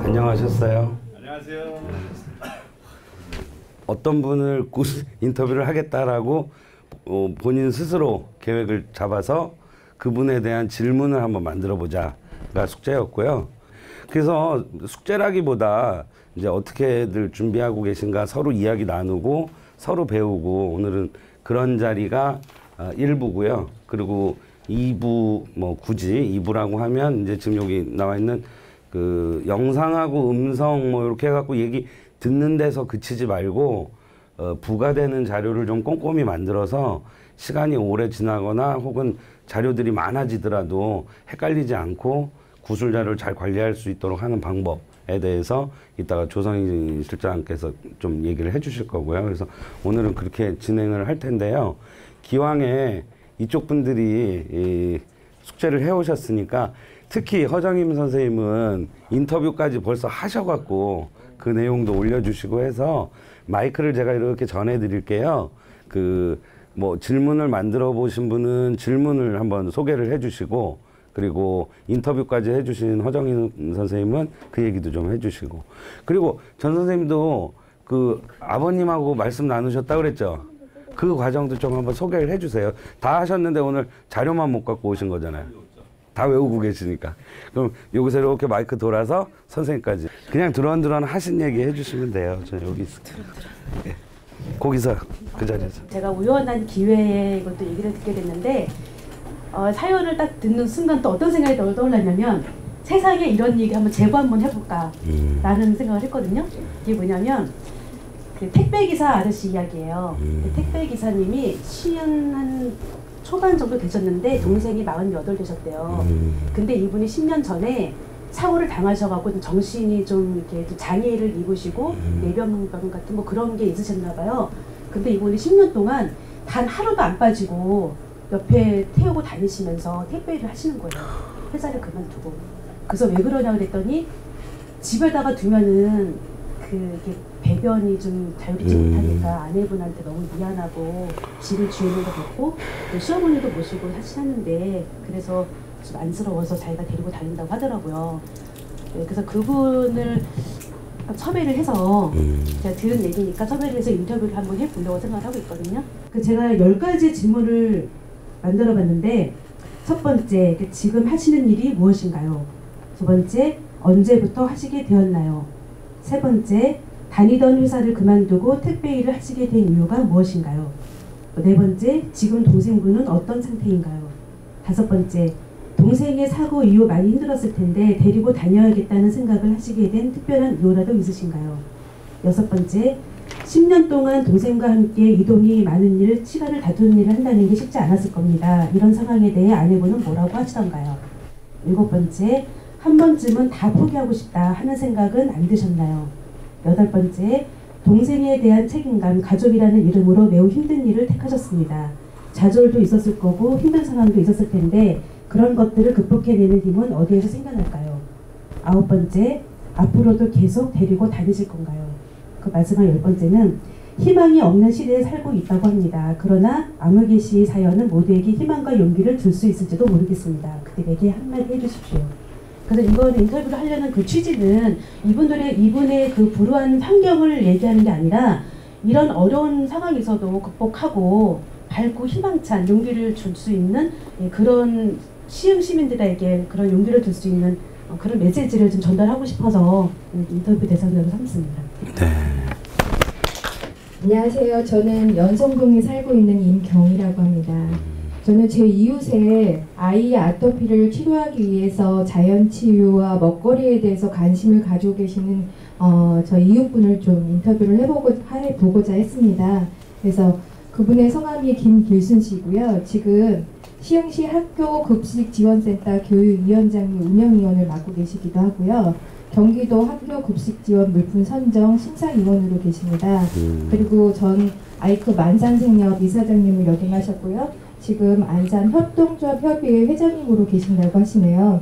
안녕하셨어요. 안녕하세요. 어떤 분을 인터뷰를 하겠다라고 본인 스스로 계획을 잡아서 그분에 대한 질문을 한번 만들어 보자가 숙제였고요. 그래서 숙제라기보다 이제 어떻게들 준비하고 계신가 서로 이야기 나누고 서로 배우고 오늘은 그런 자리가 1부고요. 그리고 2부 뭐 굳이 2부라고 하면 이제 지금 여기 나와 있는 그 영상하고 음성 뭐 이렇게 해갖고 얘기 듣는 데서 그치지 말고 부가되는 자료를 좀 꼼꼼히 만들어서 시간이 오래 지나거나 혹은 자료들이 많아지더라도 헷갈리지 않고 구술 자료를 잘 관리할 수 있도록 하는 방법에 대해서 이따가 조성희 실장께서 좀 얘기를 해 주실 거고요. 그래서 오늘은 그렇게 진행을 할 텐데요. 기왕에 이쪽 분들이 이 숙제를 해오셨으니까 특히 허정임 선생님은 인터뷰까지 벌써 하셔갖고 그 내용도 올려주시고 해서 마이크를 제가 이렇게 전해드릴게요. 그 뭐 질문을 만들어 보신 분은 질문을 한번 소개를 해주시고 그리고 인터뷰까지 해주신 허정임 선생님은 그 얘기도 좀 해주시고 그리고 전 선생님도 그 아버님하고 말씀 나누셨다 그랬죠. 그 과정도 좀 한번 소개를 해주세요. 다 하셨는데 오늘 자료만 못 갖고 오신 거잖아요. 다 외우고 계시니까. 그럼 여기서 이렇게 마이크 돌아서 선생님까지 그냥 드런드런 하신 얘기 해주시면 돼요. 저 여기 있을게요. 네. 거기서 그 자리에서. 제가 우연한 기회에 이것도 얘기를 듣게 됐는데 사연을 딱 듣는 순간 또 어떤 생각이 떠올랐냐면 세상에 이런 얘기 한번 제보 한번 해볼까 라는 생각을 했거든요. 이게 뭐냐면 그 택배기사 아저씨 이야기예요. 그 택배기사님이 시은 한 초반 정도 되셨는데 동생이 48 되셨대요. 근데 이분이 10년 전에 사고를 당하셔가지고 정신이 좀 이렇게 좀 장애를 입으시고 뇌병변 같은 뭐 그런 게 있으셨나 봐요. 근데 이분이 10년 동안 단 하루도 안 빠지고 옆에 태우고 다니시면서 택배 일을 하시는 거예요. 회사를 그만두고. 그래서 왜 그러냐 그랬더니 집에다가 두면은 그게 배변이 좀 자유롭지 못하니까 아내분한테 너무 미안하고 집을 주인도 그렇고 또 시어머니도 모시고 하시는데 그래서 좀 안쓰러워서 자기가 데리고 다닌다고 하더라고요. 네, 그래서 그분을 섭외를 해서 제가 들은 얘기니까 섭외를 해서 인터뷰를 한번 해보려고 생각을 하고 있거든요. 제가 10가지 질문을 만들어 봤는데 첫 번째, 지금 하시는 일이 무엇인가요? 두 번째, 언제부터 하시게 되었나요? 세 번째, 다니던 회사를 그만두고 택배 일을 하시게 된 이유가 무엇인가요? 네 번째, 지금 동생분은 어떤 상태인가요? 다섯 번째, 동생의 사고 이후 많이 힘들었을 텐데 데리고 다녀야겠다는 생각을 하시게 된 특별한 이유라도 있으신가요? 여섯 번째, 10년 동안 동생과 함께 이동이 많은 일, 시간을 다투는 일을 한다는 게 쉽지 않았을 겁니다. 이런 상황에 대해 아내분은 뭐라고 하시던가요? 일곱 번째, 한 번쯤은 다 포기하고 싶다 하는 생각은 안 드셨나요? 여덟 번째, 동생에 대한 책임감, 가족이라는 이름으로 매우 힘든 일을 택하셨습니다. 좌절도 있었을 거고 힘든 상황도 있었을 텐데 그런 것들을 극복해내는 힘은 어디에서 생겨날까요? 아홉 번째, 앞으로도 계속 데리고 다니실 건가요? 그 마지막 열 번째는 희망이 없는 시대에 살고 있다고 합니다. 그러나 암흑의 시 사연은 모두에게 희망과 용기를 줄 수 있을지도 모르겠습니다. 그들에게 한마디 해주십시오. 그래서 이번 인터뷰를 하려는 그 취지는 이분의 그 불우한 환경을 얘기하는 게 아니라 이런 어려운 상황에서도 극복하고 밝고 희망찬 용기를 줄 수 있는 그런 시흥 시민들에게 그런 용기를 줄 수 있는 그런 메시지를 좀 전달하고 싶어서 인터뷰 대상자로 삼습니다. 네. 안녕하세요. 저는 연성동에 살고 있는 임경이라고 합니다. 저는 제 이웃에 아이의 아토피를 치료하기 위해서 자연치유와 먹거리에 대해서 관심을 가지고 계시는 저 이웃분을 좀 인터뷰를 해보고자 했습니다. 그래서 그분의 성함이 김길순 씨고요. 지금 시흥시 학교 급식 지원센터 교육위원장님 운영위원을 맡고 계시기도 하고요. 경기도 학교 급식 지원 물품 선정 심사위원으로 계십니다. 그리고 전 아이크 만산생협 이사장님을 역임하셨고요. 지금 안산 협동조합 협의회 회장님으로 계신다고 하시네요.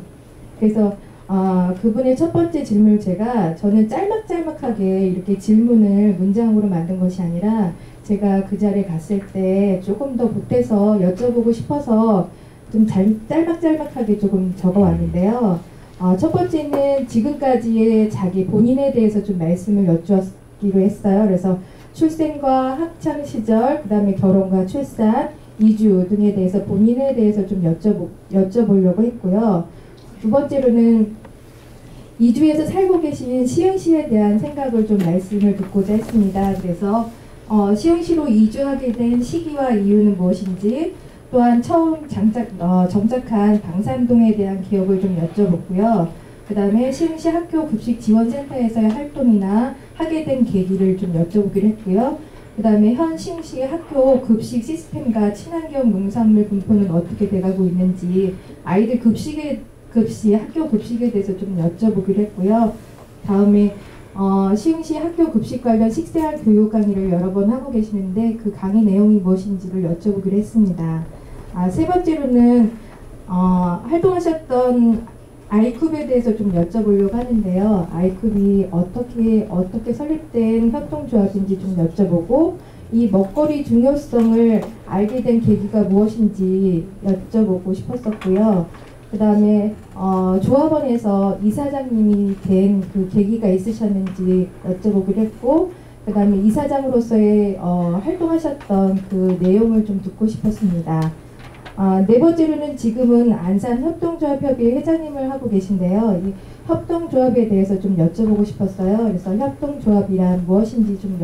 그래서 그분의 첫 번째 질문을 저는 짤막짤막하게 이렇게 질문을 문장으로 만든 것이 아니라 제가 그 자리에 갔을 때 조금 더 보태서 여쭤보고 싶어서 좀 짤막짤막하게 조금 적어왔는데요. 첫 번째는 지금까지의 자기 본인에 대해서 좀 말씀을 여쭈었기로 했어요. 그래서 출생과 학창 시절, 그 다음에 결혼과 출산, 이주 등에 대해서 본인에 대해서 좀 여쭤보려고 했고요. 두 번째로는 이주에서 살고 계신 시흥시에 대한 생각을 좀 말씀을 듣고자 했습니다. 그래서 시흥시로 이주하게 된 시기와 이유는 무엇인지, 또한 처음 정착한 방산동에 대한 기억을 좀 여쭤봤고요. 그 다음에 시흥시 학교 급식 지원센터에서의 활동이나 하게 된 계기를 좀 여쭤보기로 했고요. 그 다음에 현 시흥시 학교 급식 시스템과 친환경 농산물 분포는 어떻게 돼가고 있는지, 아이들 학교 급식에 대해서 좀 여쭤보기로 했고요. 다음에 시흥시 학교 급식 관련 식생활 교육 강의를 여러 번 하고 계시는데 그 강의 내용이 무엇인지를 여쭤보기로 했습니다. 세 번째로는 활동하셨던 아이쿱에 대해서 좀 여쭤보려고 하는데요. 아이쿱이 어떻게 설립된 협동조합인지 좀 여쭤보고, 이 먹거리 중요성을 알게 된 계기가 무엇인지 여쭤보고 싶었었고요. 그 다음에 조합원에서 이사장님이 된 그 계기가 있으셨는지 여쭤보기로 했고, 그 다음에 이사장으로서의 활동하셨던 그 내용을 좀 듣고 싶었습니다. 네 번째로는 지금은 안산협동조합협의회 회장님을 하고 계신데요. 이 협동조합에 대해서 좀 여쭤보고 싶었어요. 그래서 협동조합이란 무엇인지 좀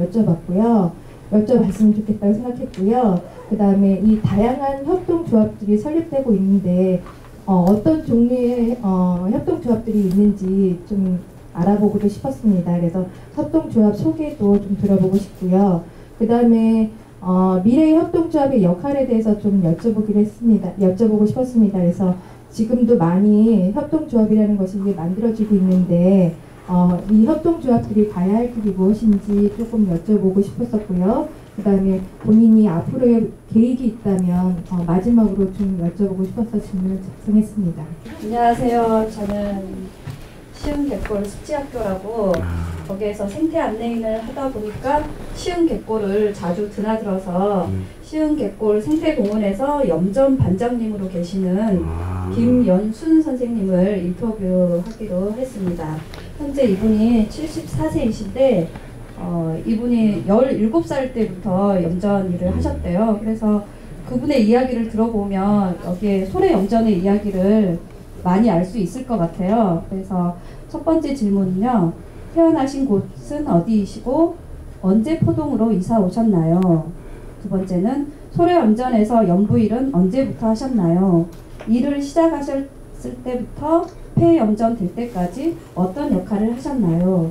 여쭤봤으면 좋겠다고 생각했고요. 그 다음에 이 다양한 협동조합들이 설립되고 있는데 어떤 종류의 협동조합들이 있는지 좀 알아보고도 싶었습니다. 그래서 협동조합 소개도 좀 들어보고 싶고요. 그 다음에 미래의 협동조합의 역할에 대해서 좀 여쭤보고 싶었습니다. 그래서 지금도 많이 협동조합이라는 것이 이제 만들어지고 있는데 이 협동조합들이 가야 할 길이 무엇인지 조금 여쭤보고 싶었었고요. 그 다음에 본인이 앞으로의 계획이 있다면 마지막으로 좀 여쭤보고 싶어서 질문을 작성했습니다. 안녕하세요. 저는 시흥갯골 습지학교라고 거기에서 생태 안내인을 하다 보니까 시흥갯골을 자주 드나들어서 시흥갯골 생태공원에서 염전 반장님으로 계시는 김연순 선생님을 인터뷰하기로 했습니다. 현재 이분이 74세이신데 이분이 17살 때부터 염전 일을 하셨대요. 그래서 그분의 이야기를 들어보면 여기에 소래 염전의 이야기를 많이 알 수 있을 것 같아요. 그래서 첫 번째 질문은요. 태어나신 곳은 어디이시고 언제 포동으로 이사 오셨나요? 두 번째는 소래 염전에서 연부일은 언제부터 하셨나요? 일을 시작하셨을 때부터 폐염전 될 때까지 어떤 역할을 하셨나요?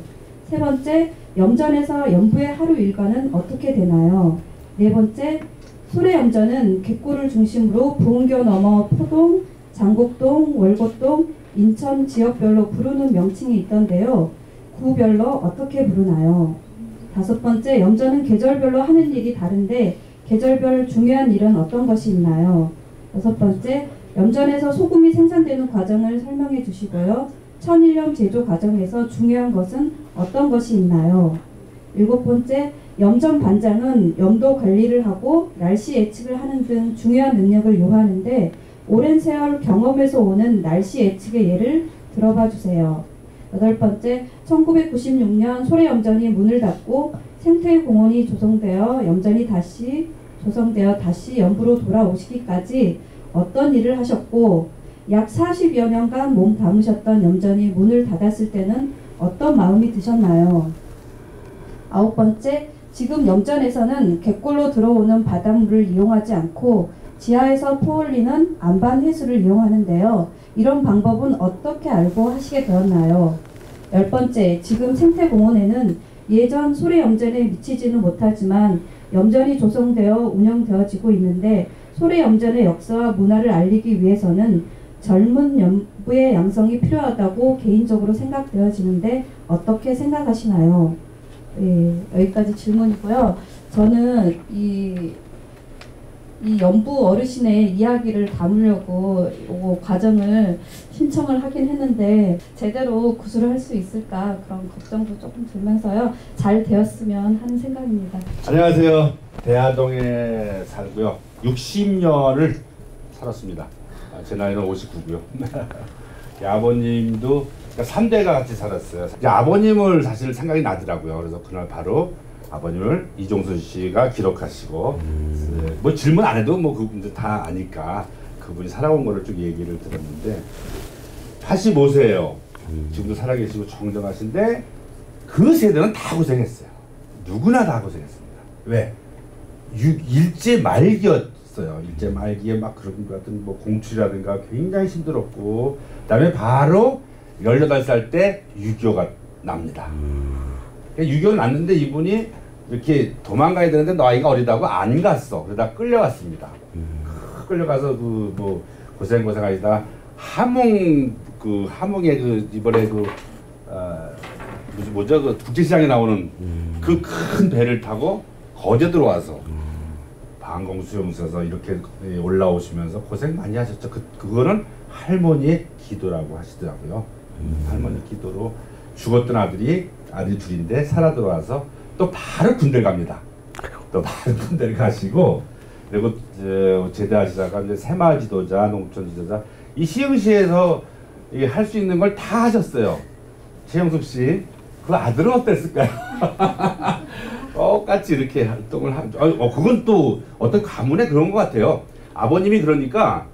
세 번째, 염전에서 연부의 하루 일과는 어떻게 되나요? 네 번째, 소래 염전은 갯골을 중심으로 부흥교 넘어 포동, 장곡동, 월곡동, 인천 지역별로 부르는 명칭이 있던데요. 구별로 어떻게 부르나요? 다섯 번째, 염전은 계절별로 하는 일이 다른데 계절별 중요한 일은 어떤 것이 있나요? 여섯 번째, 염전에서 소금이 생산되는 과정을 설명해 주시고요. 천일염 제조 과정에서 중요한 것은 어떤 것이 있나요? 일곱 번째, 염전 반장은 염도 관리를 하고 날씨 예측을 하는 등 중요한 능력을 요하는데 오랜 세월 경험에서 오는 날씨 예측의 예를 들어봐 주세요. 여덟 번째, 1996년 소래 염전이 문을 닫고 생태공원이 조성되어 염전이 다시 조성되어 다시 연부로 돌아오시기까지 어떤 일을 하셨고 약 40여 년간 몸 담으셨던 염전이 문을 닫았을 때는 어떤 마음이 드셨나요? 아홉 번째, 지금 염전에서는 갯골로 들어오는 바닷물을 이용하지 않고 지하에서 퍼올리는 안반 해수를 이용하는데요. 이런 방법은 어떻게 알고 하시게 되었나요? 열 번째, 지금 생태공원에는 예전 소래 염전에 미치지는 못하지만 염전이 조성되어 운영되어지고 있는데 소래 염전의 역사와 문화를 알리기 위해서는 젊은 연부의 양성이 필요하다고 개인적으로 생각되어지는데 어떻게 생각하시나요? 네, 여기까지 질문이고요. 저는 이 연부 어르신의 이야기를 담으려고 과정을 신청을 하긴 했는데 제대로 구술을 할 수 있을까 그런 걱정도 조금 들면서요. 잘 되었으면 하는 생각입니다. 안녕하세요. 대하동에 살고요. 60년을 살았습니다. 제 나이는 59고요. 아버님도 그러니까 3대가 같이 살았어요. 이제 아버님을 사실 생각이 나더라고요. 그래서 그날 바로 아버님을 이종순 씨가 기록하시고 뭐 질문 안 해도 뭐 그분들 다 아니까 그분이 살아온 거를 쭉 얘기를 들었는데 85세예요. 지금도 살아계시고 정정하신데 그 세대는 다 고생했어요. 누구나 다 고생했습니다. 왜? 일제 말기였어요. 일제 말기에 막 그런 것 같은 뭐 공출이라든가 굉장히 힘들었고 그다음에 바로 18살 때 6.25가 납니다. 6.25 났는데 이분이 이렇게 도망가야 되는데 나이가 어리다고 안 갔어. 그러다 끌려갔습니다. 끌려가서 그 뭐 고생하시다 함흥 그 함흥에 그 이번에 그 뭐죠 그 국제시장에 나오는 그 큰 배를 타고 거제 들어와서 방공 수용소에서 이렇게 올라오시면서 고생 많이 하셨죠. 그거는 할머니의 기도라고 하시더라고요. 할머니 기도로 죽었던 아들이 둘인데 살아 들어와서 또 바로 군대 갑니다. 또 바로 군대를 가시고 그리고 제대하시다가 이제 새마을 지도자, 농촌 지도자 이 시흥시에서 할 수 있는 걸 다 하셨어요. 최영숙 씨, 그 아들은 어땠을까요? 똑같이 이렇게 활동을 그건 또 어떤 가문에 그런 것 같아요. 아버님이 그러니까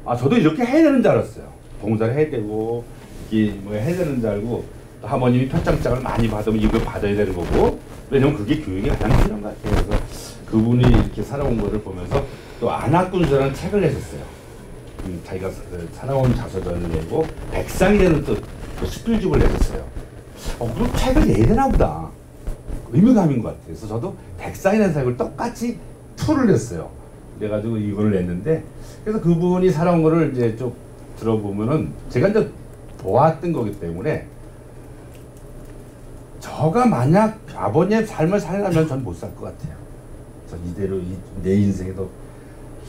저도 이렇게 해야 되는 줄 알았어요. 봉사를 해야 되고 이게 뭐 해야 되는 줄 알고 또 아버님이 표창장을 많이 받으면 이걸 받아야 되는 거고 왜냐면 그게 교육이 가장 필요한 것 같아요. 그래서 그분이 이렇게 살아온 거를 보면서 또 안학군수라는 책을 내셨어요. 자기가 살아온 자서전을 내고 백상이 되는 또 수필집을 내셨어요. 그럼 책을 내야 되나 보다. 의미감인 것 같아요. 그래서 저도 백상이라는 책을 똑같이 풀을 냈어요. 그래가지고 이걸 냈는데 그래서 그분이 살아온 거를 이제 좀 들어보면은 제가 이제 보았던 거기 때문에 저가 만약 아버님의 삶을 살려면 전 못 살 것 같아요. 전 이대로 내 인생에도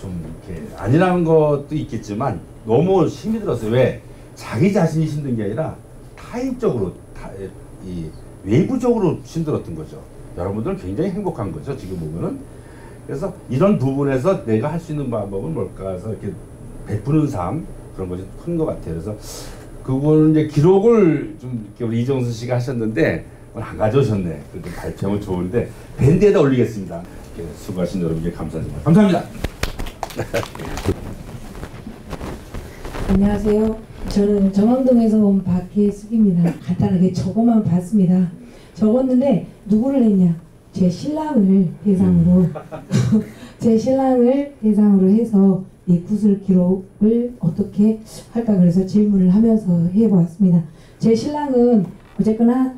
좀 이렇게 아니라는 것도 있겠지만 너무 힘이 들었어요. 왜? 자기 자신이 힘든 게 아니라 타인적으로 외부적으로 힘들었던 거죠. 여러분들은 굉장히 행복한 거죠. 지금 보면은. 그래서 이런 부분에서 내가 할 수 있는 방법은 뭘까 해서 이렇게 베푸는 삶 그런 것이 큰 것 같아요. 그래서 그거는 이제 기록을 좀 이렇게 우리 이종순 씨가 하셨는데 오늘 안 가져오셨네. 그래도 발표하면 좋은데 밴드에다 올리겠습니다. 수고하신 여러분께 감사드립니다. 감사합니다. 안녕하세요. 저는 정왕동에서 온 박혜숙입니다. 간단하게 저거만 봤습니다. 적었는데 누구를 했냐? 제 신랑을 대상으로 제 신랑을 대상으로 해서 이 구슬 기록을 어떻게 할까 그래서 질문을 하면서 해보았습니다. 제 신랑은 어쨌거나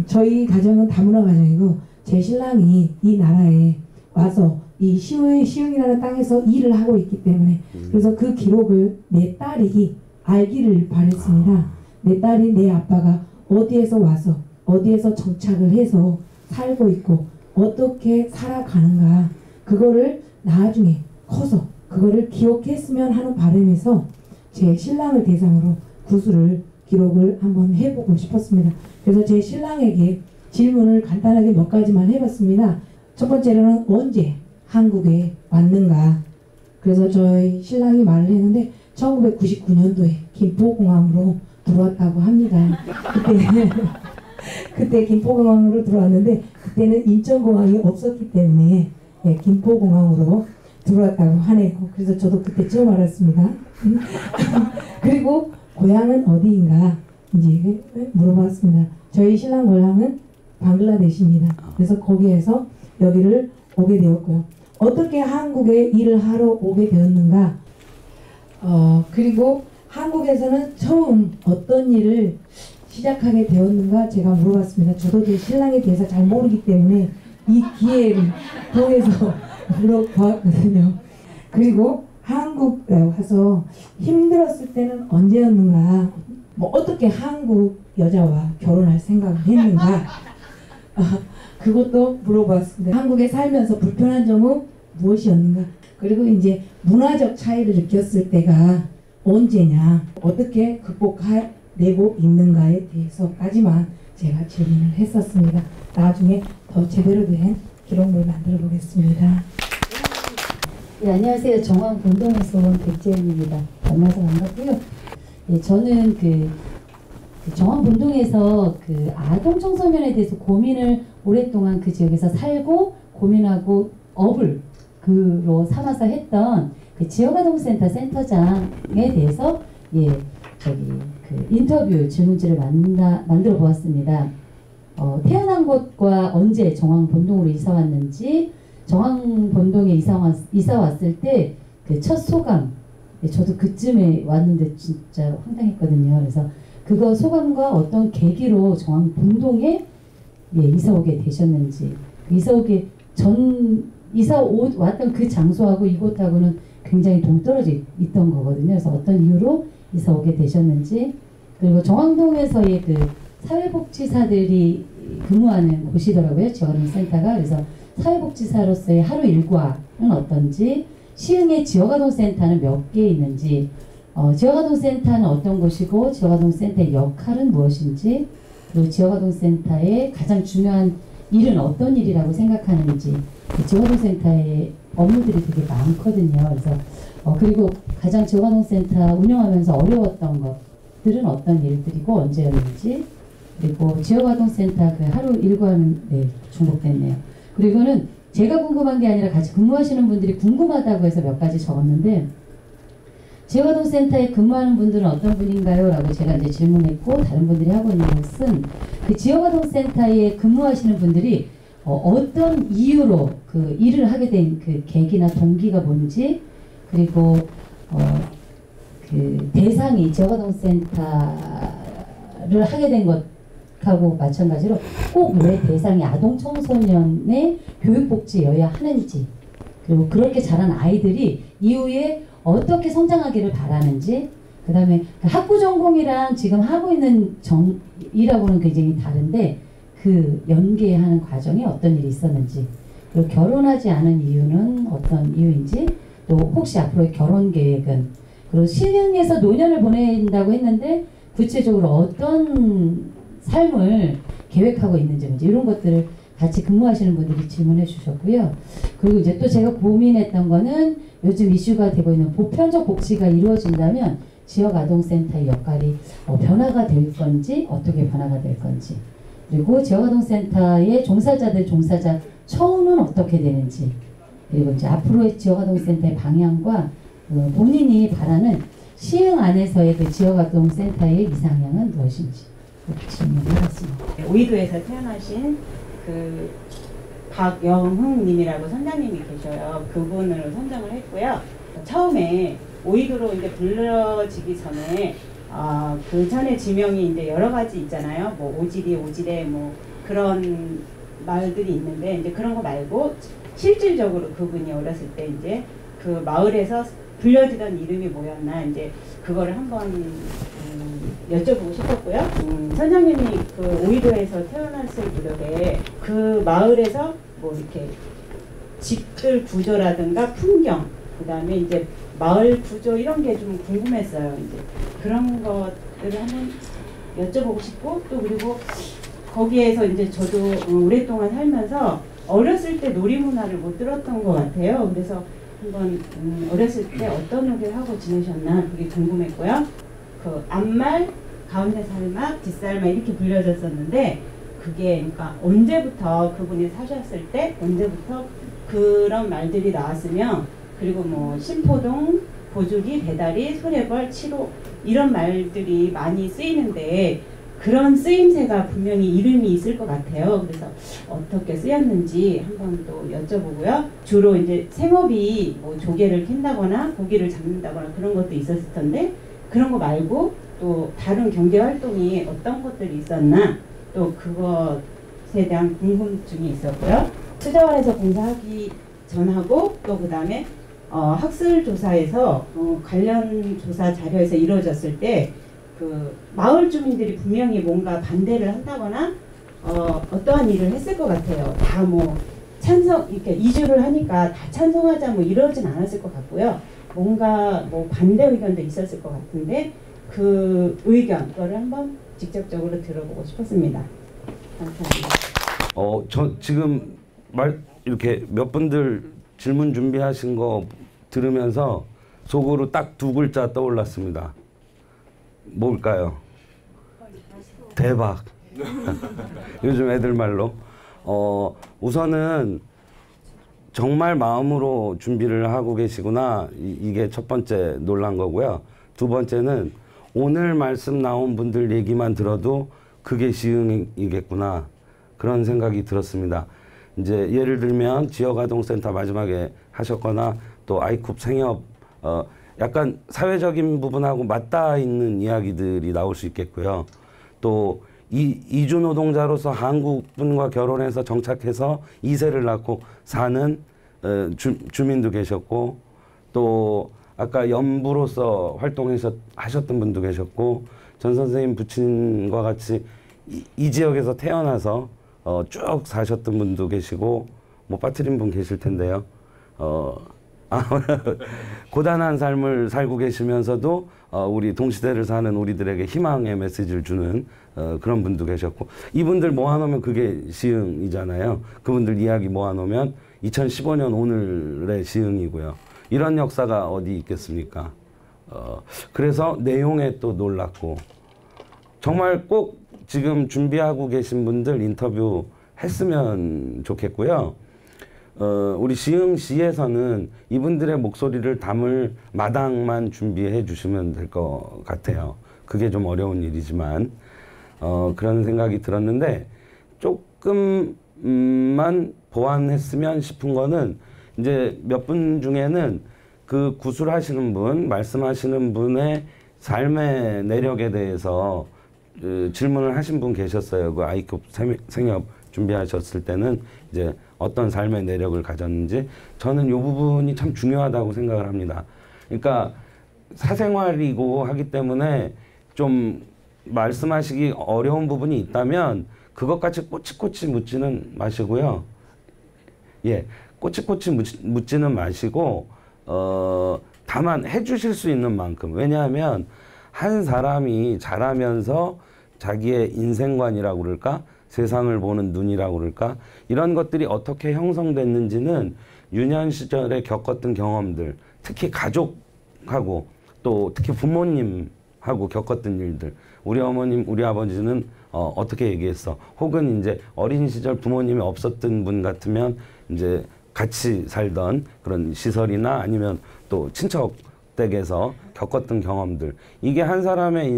저희 가정은 다문화 가정이고 제 신랑이 이 나라에 와서 이 시흥이라는 땅에서 일을 하고 있기 때문에 그래서 그 기록을 내 딸이 알기를 바랬습니다. 내 딸이 내 아빠가 어디에서 와서 어디에서 정착을 해서 살고 있고 어떻게 살아가는가 그거를 나중에 커서 그거를 기억했으면 하는 바람에서 제 신랑을 대상으로 구슬을 기록을 한번 해보고 싶었습니다. 그래서 제 신랑에게 질문을 간단하게 몇 가지만 해봤습니다. 첫 번째로는 언제 한국에 왔는가. 그래서 저희 신랑이 말을 했는데 1999년도에 김포공항으로 들어왔다고 합니다. 그때 김포공항으로 들어왔는데 그때는 인천공항이 없었기 때문에 김포공항으로 들어왔다고 하네요. 그래서 저도 그때 처음 알았습니다. 그리고 고향은 어디인가 이제 물어봤습니다. 저희 신랑 고향은 방글라데시입니다. 그래서 거기에서 여기를 오게 되었고요. 어떻게 한국에 일을 하러 오게 되었는가. 그리고 한국에서는 처음 어떤 일을 시작하게 되었는가 제가 물어봤습니다. 저도 제 신랑에 대해서 잘 모르기 때문에 이 기회를 통해서 물어보았거든요. 그리고 한국에 와서 힘들었을 때는 언제였는가, 뭐 어떻게 한국 여자와 결혼할 생각을 했는가, 그것도 물어봤습니다. 한국에 살면서 불편한 점은 무엇이었는가, 그리고 이제 문화적 차이를 느꼈을 때가 언제냐, 어떻게 극복해내고 있는가에 대해서까지만 제가 질문을 했었습니다. 나중에 더 제대로 된 기록물 만들어 보겠습니다. 네, 안녕하세요. 정왕 본동에서 온 백재현입니다. 만나서 반갑고요. 네, 저는 그 정황본동에서 그 아동 청소년에 대해서 고민을 오랫동안 그 지역에서 살고 고민하고 업을 그로 삼아서 했던 그 지역아동센터 센터장에 대해서 그 인터뷰 질문지를 만들어 보았습니다. 태어난 곳과 언제 정황본동으로 이사 왔는지, 정황본동에 이사 왔을 때 그 첫 소감, 저도 그쯤에 왔는데 진짜 황당했거든요. 그래서 그거 소감과 어떤 계기로 정황본동에 이사 오게 되셨는지, 왔던 그 장소하고 이곳하고는 굉장히 동떨어져 있던 거거든요. 그래서 어떤 이유로 이사 오게 되셨는지, 그리고 정황동에서의 그 사회복지사들이 근무하는 곳이더라고요. 지역아동센터가. 그래서 사회복지사로서의 하루 일과는 어떤지, 시흥의 지역아동센터는 몇 개 있는지, 지역아동센터는 어떤 곳이고 지역아동센터의 역할은 무엇인지, 그리고 지역아동센터의 가장 중요한 일은 어떤 일이라고 생각하는지, 지역아동센터의 업무들이 되게 많거든요. 그래서 그리고 가장 지역아동센터 운영하면서 어려웠던 것들은 어떤 일들이고 언제였는지, 그리고 지역아동센터 그 하루 일과는 중복됐네요. 그리고는 제가 궁금한 게 아니라 같이 근무하시는 분들이 궁금하다고 해서 몇 가지 적었는데, 지역아동센터에 근무하는 분들은 어떤 분인가요? 라고 제가 이제 질문했고, 다른 분들이 하고 있는 것은 그 지역아동센터에 근무하시는 분들이 어떤 이유로 그 일을 하게 된 그 계기나 동기가 뭔지, 그리고 그 대상이 지역아동센터를 하게 된 것하고 마찬가지로 꼭 왜 대상이 아동 청소년의 교육복지여야 하는지, 그리고 그렇게 자란 아이들이 이후에 어떻게 성장하기를 바라는지, 그 다음에 학부 전공이랑 지금 하고 있는 일하고는 굉장히 다른데 그 연계하는 과정에 어떤 일이 있었는지, 그리고 결혼하지 않은 이유는 어떤 이유인지, 또 혹시 앞으로의 결혼 계획은, 그리고 시흥에서 노년을 보낸다고 했는데 구체적으로 어떤 삶을 계획하고 있는지, 이런 것들을 같이 근무하시는 분들이 질문해 주셨고요. 그리고 이제 또 제가 고민했던 거는 요즘 이슈가 되고 있는 보편적 복지가 이루어진다면 지역아동센터의 역할이 변화가 될 건지, 어떻게 변화가 될 건지, 그리고 지역아동센터의 종사자 처우는 어떻게 되는지, 그리고 이제 앞으로의 지역아동센터의 방향과 본인이 바라는 시흥 안에서의 그 지역아동센터의 이상향은 무엇인지 이렇게 질문을 해봤습니다. 오이도에서 태어나신 그 박영흥 님이라고 선장님이 계셔요. 그분을 선정을 했고요. 처음에 오이도로 이제 불러지기 전에 그 전에 지명이 이제 여러 가지 있잖아요. 뭐 오지대 뭐 그런 말들이 있는데, 이제 그런 거 말고 실질적으로 그분이 어렸을 때 이제 그 마을에서 불려지던 이름이 뭐였나, 이제 그거를 한번 여쭤보고 싶었고요. 선장님이 그 오이도에서 태어났을 무렵에 그 마을에서 뭐 이렇게 집들 구조라든가 풍경, 그 다음에 이제 마을 구조 이런 게 좀 궁금했어요. 이제 그런 것들을 한번 여쭤보고 싶고, 또 그리고 거기에서 이제 저도 오랫동안 살면서 어렸을 때 놀이문화를 못 들었던 것 같아요. 그래서 한번 어렸을 때 어떤 놀이를 하고 지내셨나 그게 궁금했고요. 그 앞말, 가운데 살막, 뒷살막 이렇게 불려졌었는데, 그게 그러니까 언제부터 그분이 사셨을 때 언제부터 그런 말들이 나왔으면, 그리고 뭐 신포동, 보조기, 배다리, 소래벌, 칠호 이런 말들이 많이 쓰이는데 그런 쓰임새가 분명히 이름이 있을 것 같아요. 그래서 어떻게 쓰였는지 한번 또 여쭤보고요. 주로 이제 생업이 뭐 조개를 캔다거나 고기를 잡는다거나 그런 것도 있었을 텐데, 그런 거 말고 또 다른 경제 활동이 어떤 것들이 있었나, 또 그것에 대한 궁금증이 있었고요. 수자원에서 봉사하기 전하고, 또 그 다음에 학술조사에서 관련 조사 자료에서 이루어졌을 때 그 마을 주민들이 분명히 뭔가 반대를 한다거나 어떠한 일을 했을 것 같아요. 다 뭐 찬성, 이렇게 이주를 하니까 다 찬성하자 뭐 이러진 않았을 것 같고요. 뭔가 뭐 반대 의견도 있었을 것 같은데, 그 의견, 그거를 한번 직접적으로 들어보고 싶었습니다. 감사합니다. 저 지금 이렇게 몇 분들 질문 준비하신 거 들으면서 속으로 딱 두 글자 떠올랐습니다. 뭘까요? 대박. 요즘 애들 말로. 우선은 정말 마음으로 준비를 하고 계시구나. 이게 첫 번째 놀란 거고요. 두 번째는 오늘 말씀 나온 분들 얘기만 들어도 그게 시흥이겠구나. 그런 생각이 들었습니다. 이제 예를 들면 지역아동센터 마지막에 하셨거나 또 아이쿱 생협 약간 사회적인 부분하고 맞닿아 있는 이야기들이 나올 수 있겠고요. 또 이주 노동자로서 한국 분과 결혼해서 정착해서 2세를 낳고 사는 주민도 계셨고, 또 아까 연부로서 활동하셨던 분도 계셨고, 전 선생님 부친과 같이 이 지역에서 태어나서 쭉 사셨던 분도 계시고, 뭐 빠뜨린 분 계실 텐데요. 고단한 삶을 살고 계시면서도 우리 동시대를 사는 우리들에게 희망의 메시지를 주는 그런 분도 계셨고, 이분들 모아놓으면 그게 시흥이잖아요. 그분들 이야기 모아놓으면 2015년 오늘의 시흥이고요. 이런 역사가 어디 있겠습니까? 그래서 내용에 또 놀랐고, 정말 꼭 지금 준비하고 계신 분들 인터뷰 했으면 좋겠고요. 우리 시흥시에서는 이분들의 목소리를 담을 마당만 준비해 주시면 될 것 같아요. 그게 좀 어려운 일이지만 그런 생각이 들었는데, 조금만 보완했으면 싶은 거는, 이제 몇 분 중에는 그 구술하시는 분, 말씀하시는 분의 삶의 내력에 대해서 질문을 하신 분 계셨어요. 그 아이큐 생협 준비하셨을 때는 이제 어떤 삶의 내력을 가졌는지, 저는 이 부분이 참 중요하다고 생각을 합니다. 그러니까 사생활이고 하기 때문에 좀 말씀하시기 어려운 부분이 있다면 그것까지 꼬치꼬치 묻지는 마시고요. 예, 꼬치꼬치 묻지는 마시고 다만 해주실 수 있는 만큼. 왜냐하면 한 사람이 자라면서 자기의 인생관이라고 그럴까? 세상을 보는 눈이라고 그럴까? 이런 것들이 어떻게 형성됐는지는 유년 시절에 겪었던 경험들, 특히 가족하고 또 특히 부모님하고 겪었던 일들, 우리 어머님, 우리 아버지는 어떻게 얘기했어? 혹은 이제 어린 시절 부모님이 없었던 분 같으면 이제 같이 살던 그런 시설이나 아니면 또 친척 댁에서 겪었던 경험들, 이게 한 사람의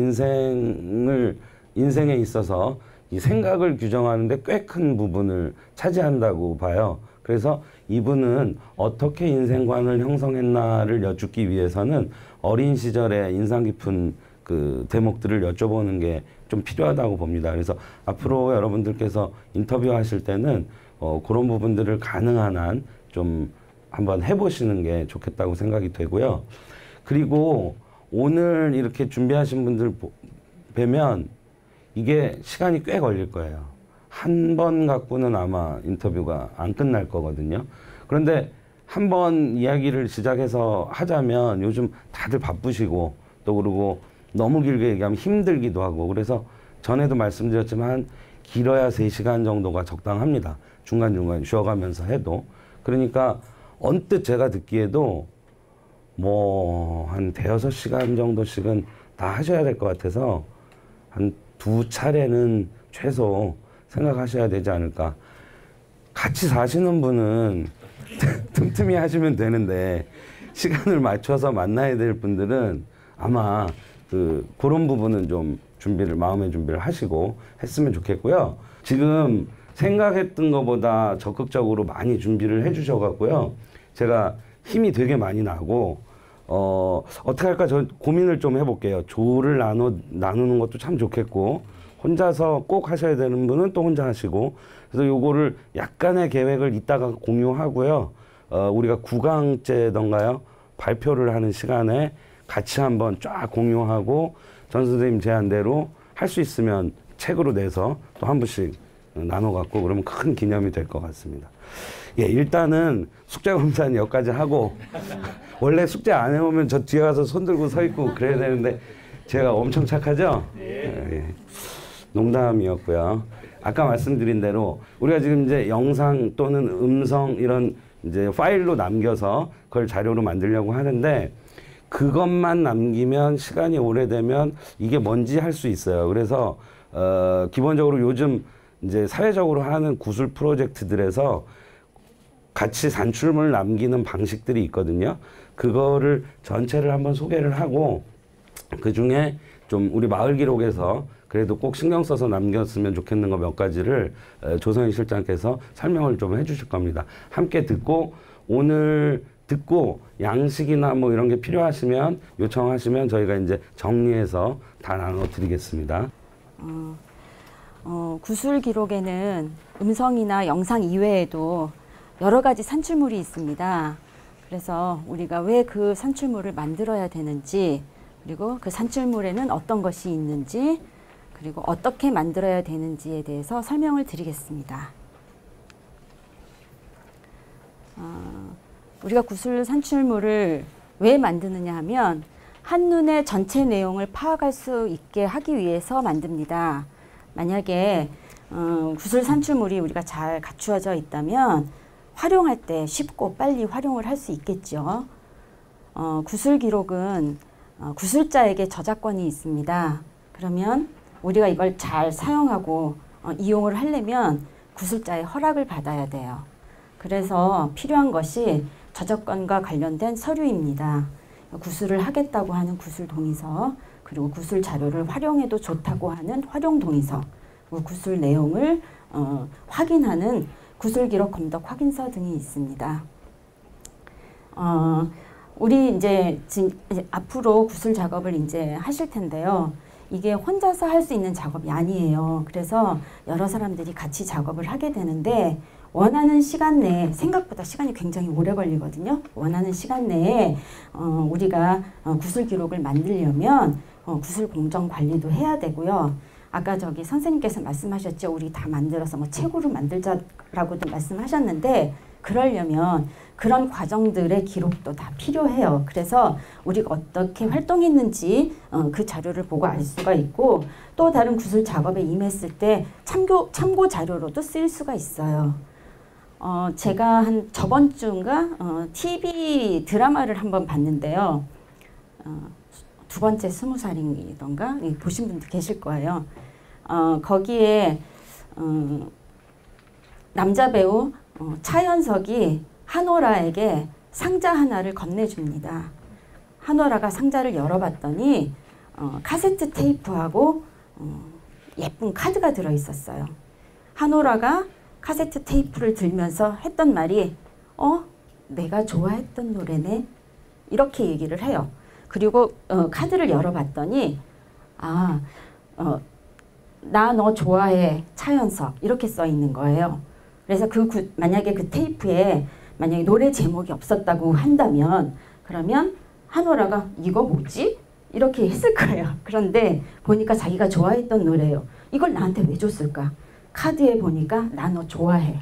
인생에 있어서 이 생각을 규정하는데 꽤 큰 부분을 차지한다고 봐요. 그래서 이분은 어떻게 인생관을 형성했나를 여쭙기 위해서는 어린 시절에 인상 깊은 그 대목들을 여쭤보는 게 좀 필요하다고 봅니다. 그래서 앞으로 여러분들께서 인터뷰하실 때는 그런 부분들을 가능한 한 좀 한번 해보시는 게 좋겠다고 생각이 되고요. 그리고 오늘 이렇게 준비하신 분들 뵈면 이게 시간이 꽤 걸릴 거예요. 한 번 갖고는 아마 인터뷰가 안 끝날 거거든요. 그런데 한 번 이야기를 시작해서 하자면 요즘 다들 바쁘시고, 또 그리고 너무 길게 얘기하면 힘들기도 하고, 그래서 전에도 말씀드렸지만 길어야 3시간 정도가 적당합니다. 중간중간 쉬어가면서 해도. 그러니까 언뜻 제가 듣기에도 뭐 한 5-6시간 정도씩은 다 하셔야 될 것 같아서 한 2차례는 최소 생각하셔야 되지 않을까. 같이 사시는 분은 틈틈이 하시면 되는데, 시간을 맞춰서 만나야 될 분들은 아마 그런 부분은 좀 마음의 준비를 하시고 했으면 좋겠고요. 지금 생각했던 것보다 적극적으로 많이 준비를 해 주셔갖고요. 제가 힘이 되게 많이 나고, 어떻게 할까 저 고민을 좀 해볼게요. 조를 나누는 것도 참 좋겠고, 혼자서 꼭 하셔야 되는 분은 또 혼자 하시고, 그래서 요거를 약간의 계획을 이따가 공유하고요. 우리가 9강째던가요? 발표를 하는 시간에 같이 한번 쫙 공유하고, 전 선생님 제안대로 할 수 있으면 책으로 내서 또 한 분씩 나눠 갖고 그러면 큰 기념이 될 것 같습니다. 예, 일단은 숙제 검사는 여기까지 하고, 원래 숙제 안 해오면 저 뒤에 가서 손 들고 서 있고 그래야 되는데 제가 엄청 착하죠? 예. 농담이었고요. 아까 말씀드린 대로 우리가 지금 이제 영상 또는 음성 이런 이제 파일로 남겨서 그걸 자료로 만들려고 하는데, 그것만 남기면 시간이 오래되면 이게 뭔지 할 수 있어요. 그래서 기본적으로 요즘 이제 사회적으로 하는 구술 프로젝트들에서 같이 산출물 남기는 방식들이 있거든요. 그거를 전체를 한번 소개를 하고 그 중에 좀 우리 마을 기록에서 그래도 꼭 신경 써서 남겼으면 좋겠는 거 몇 가지를 조성희 실장께서 설명을 좀 해주실 겁니다. 함께 듣고 오늘 듣고 양식이나 뭐 이런 게 필요하시면 요청하시면 저희가 이제 정리해서 다 나눠드리겠습니다. 구술 기록에는 음성이나 영상 이외에도 여러 가지 산출물이 있습니다. 그래서 우리가 왜 그 산출물을 만들어야 되는지, 그리고 그 산출물에는 어떤 것이 있는지, 그리고 어떻게 만들어야 되는지에 대해서 설명을 드리겠습니다. 우리가 구술 산출물을 왜 만드느냐 하면 한눈에 전체 내용을 파악할 수 있게 하기 위해서 만듭니다. 만약에 구술 산출물이 우리가 잘 갖추어져 있다면 활용할 때 쉽고 빨리 활용을 할 수 있겠죠. 구술 기록은 구술자에게 저작권이 있습니다. 그러면 우리가 이걸 잘 사용하고 이용을 하려면 구술자의 허락을 받아야 돼요. 그래서 필요한 것이 저작권과 관련된 서류입니다. 구술을 하겠다고 하는 구술 동의서, 그리고 구술 자료를 활용해도 좋다고 하는 활용 동의서, 구술 내용을 확인하는 구술 기록 검독 확인서 등이 있습니다. 우리 이제 앞으로 구술 작업을 이제 하실 텐데요. 이게 혼자서 할 수 있는 작업이 아니에요. 그래서 여러 사람들이 같이 작업을 하게 되는데 원하는 시간 내에, 생각보다 시간이 굉장히 오래 걸리거든요. 원하는 시간 내에 우리가 구술 기록을 만들려면 구술 공정 관리도 해야 되고요. 아까 저기 선생님께서 말씀하셨죠. 우리 다 만들어서 뭐 책으로 만들자라고도 말씀하셨는데, 그러려면 그런 과정들의 기록도 다 필요해요. 그래서 우리가 어떻게 활동했는지 그 자료를 보고 알 수가 있고, 또 다른 구술 작업에 임했을 때 참고 자료로도 쓰일 수가 있어요. 제가 한 저번 주인가 TV 드라마를 한번 봤는데요. 두 번째 20살이던가 보신 분도 계실 거예요. 거기에 남자 배우 차현석이 한오라에게 상자 하나를 건네줍니다. 한오라가 상자를 열어봤더니 카세트 테이프하고 예쁜 카드가 들어있었어요. 한오라가 카세트 테이프를 들면서 했던 말이 내가 좋아했던 노래네, 이렇게 얘기를 해요. 그리고 카드를 열어봤더니 나 너 좋아해 차현석, 이렇게 써 있는 거예요. 그래서 만약에 그 테이프에 만약에 노래 제목이 없었다고 한다면, 그러면 한오라가 이거 뭐지? 이렇게 했을 거예요. 그런데 보니까 자기가 좋아했던 노래예요. 이걸 나한테 왜 줬을까? 카드에 보니까 나 너 좋아해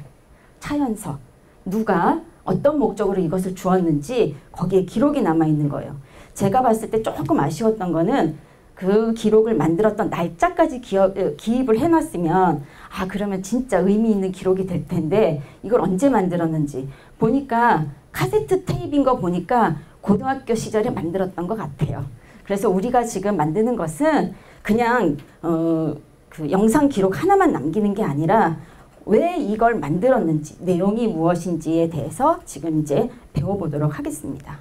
차현석, 누가 어떤 목적으로 이것을 주었는지 거기에 기록이 남아있는 거예요. 제가 봤을 때 조금 아쉬웠던 거는 그 기록을 만들었던 날짜까지 기입을 해놨으면 그러면 진짜 의미 있는 기록이 될 텐데, 이걸 언제 만들었는지 보니까 카세트 테이프인 거 보니까 고등학교 시절에 만들었던 것 같아요. 그래서 우리가 지금 만드는 것은 그냥 그 영상 기록 하나만 남기는 게 아니라 왜 이걸 만들었는지, 내용이 무엇인지에 대해서 지금 이제 배워보도록 하겠습니다.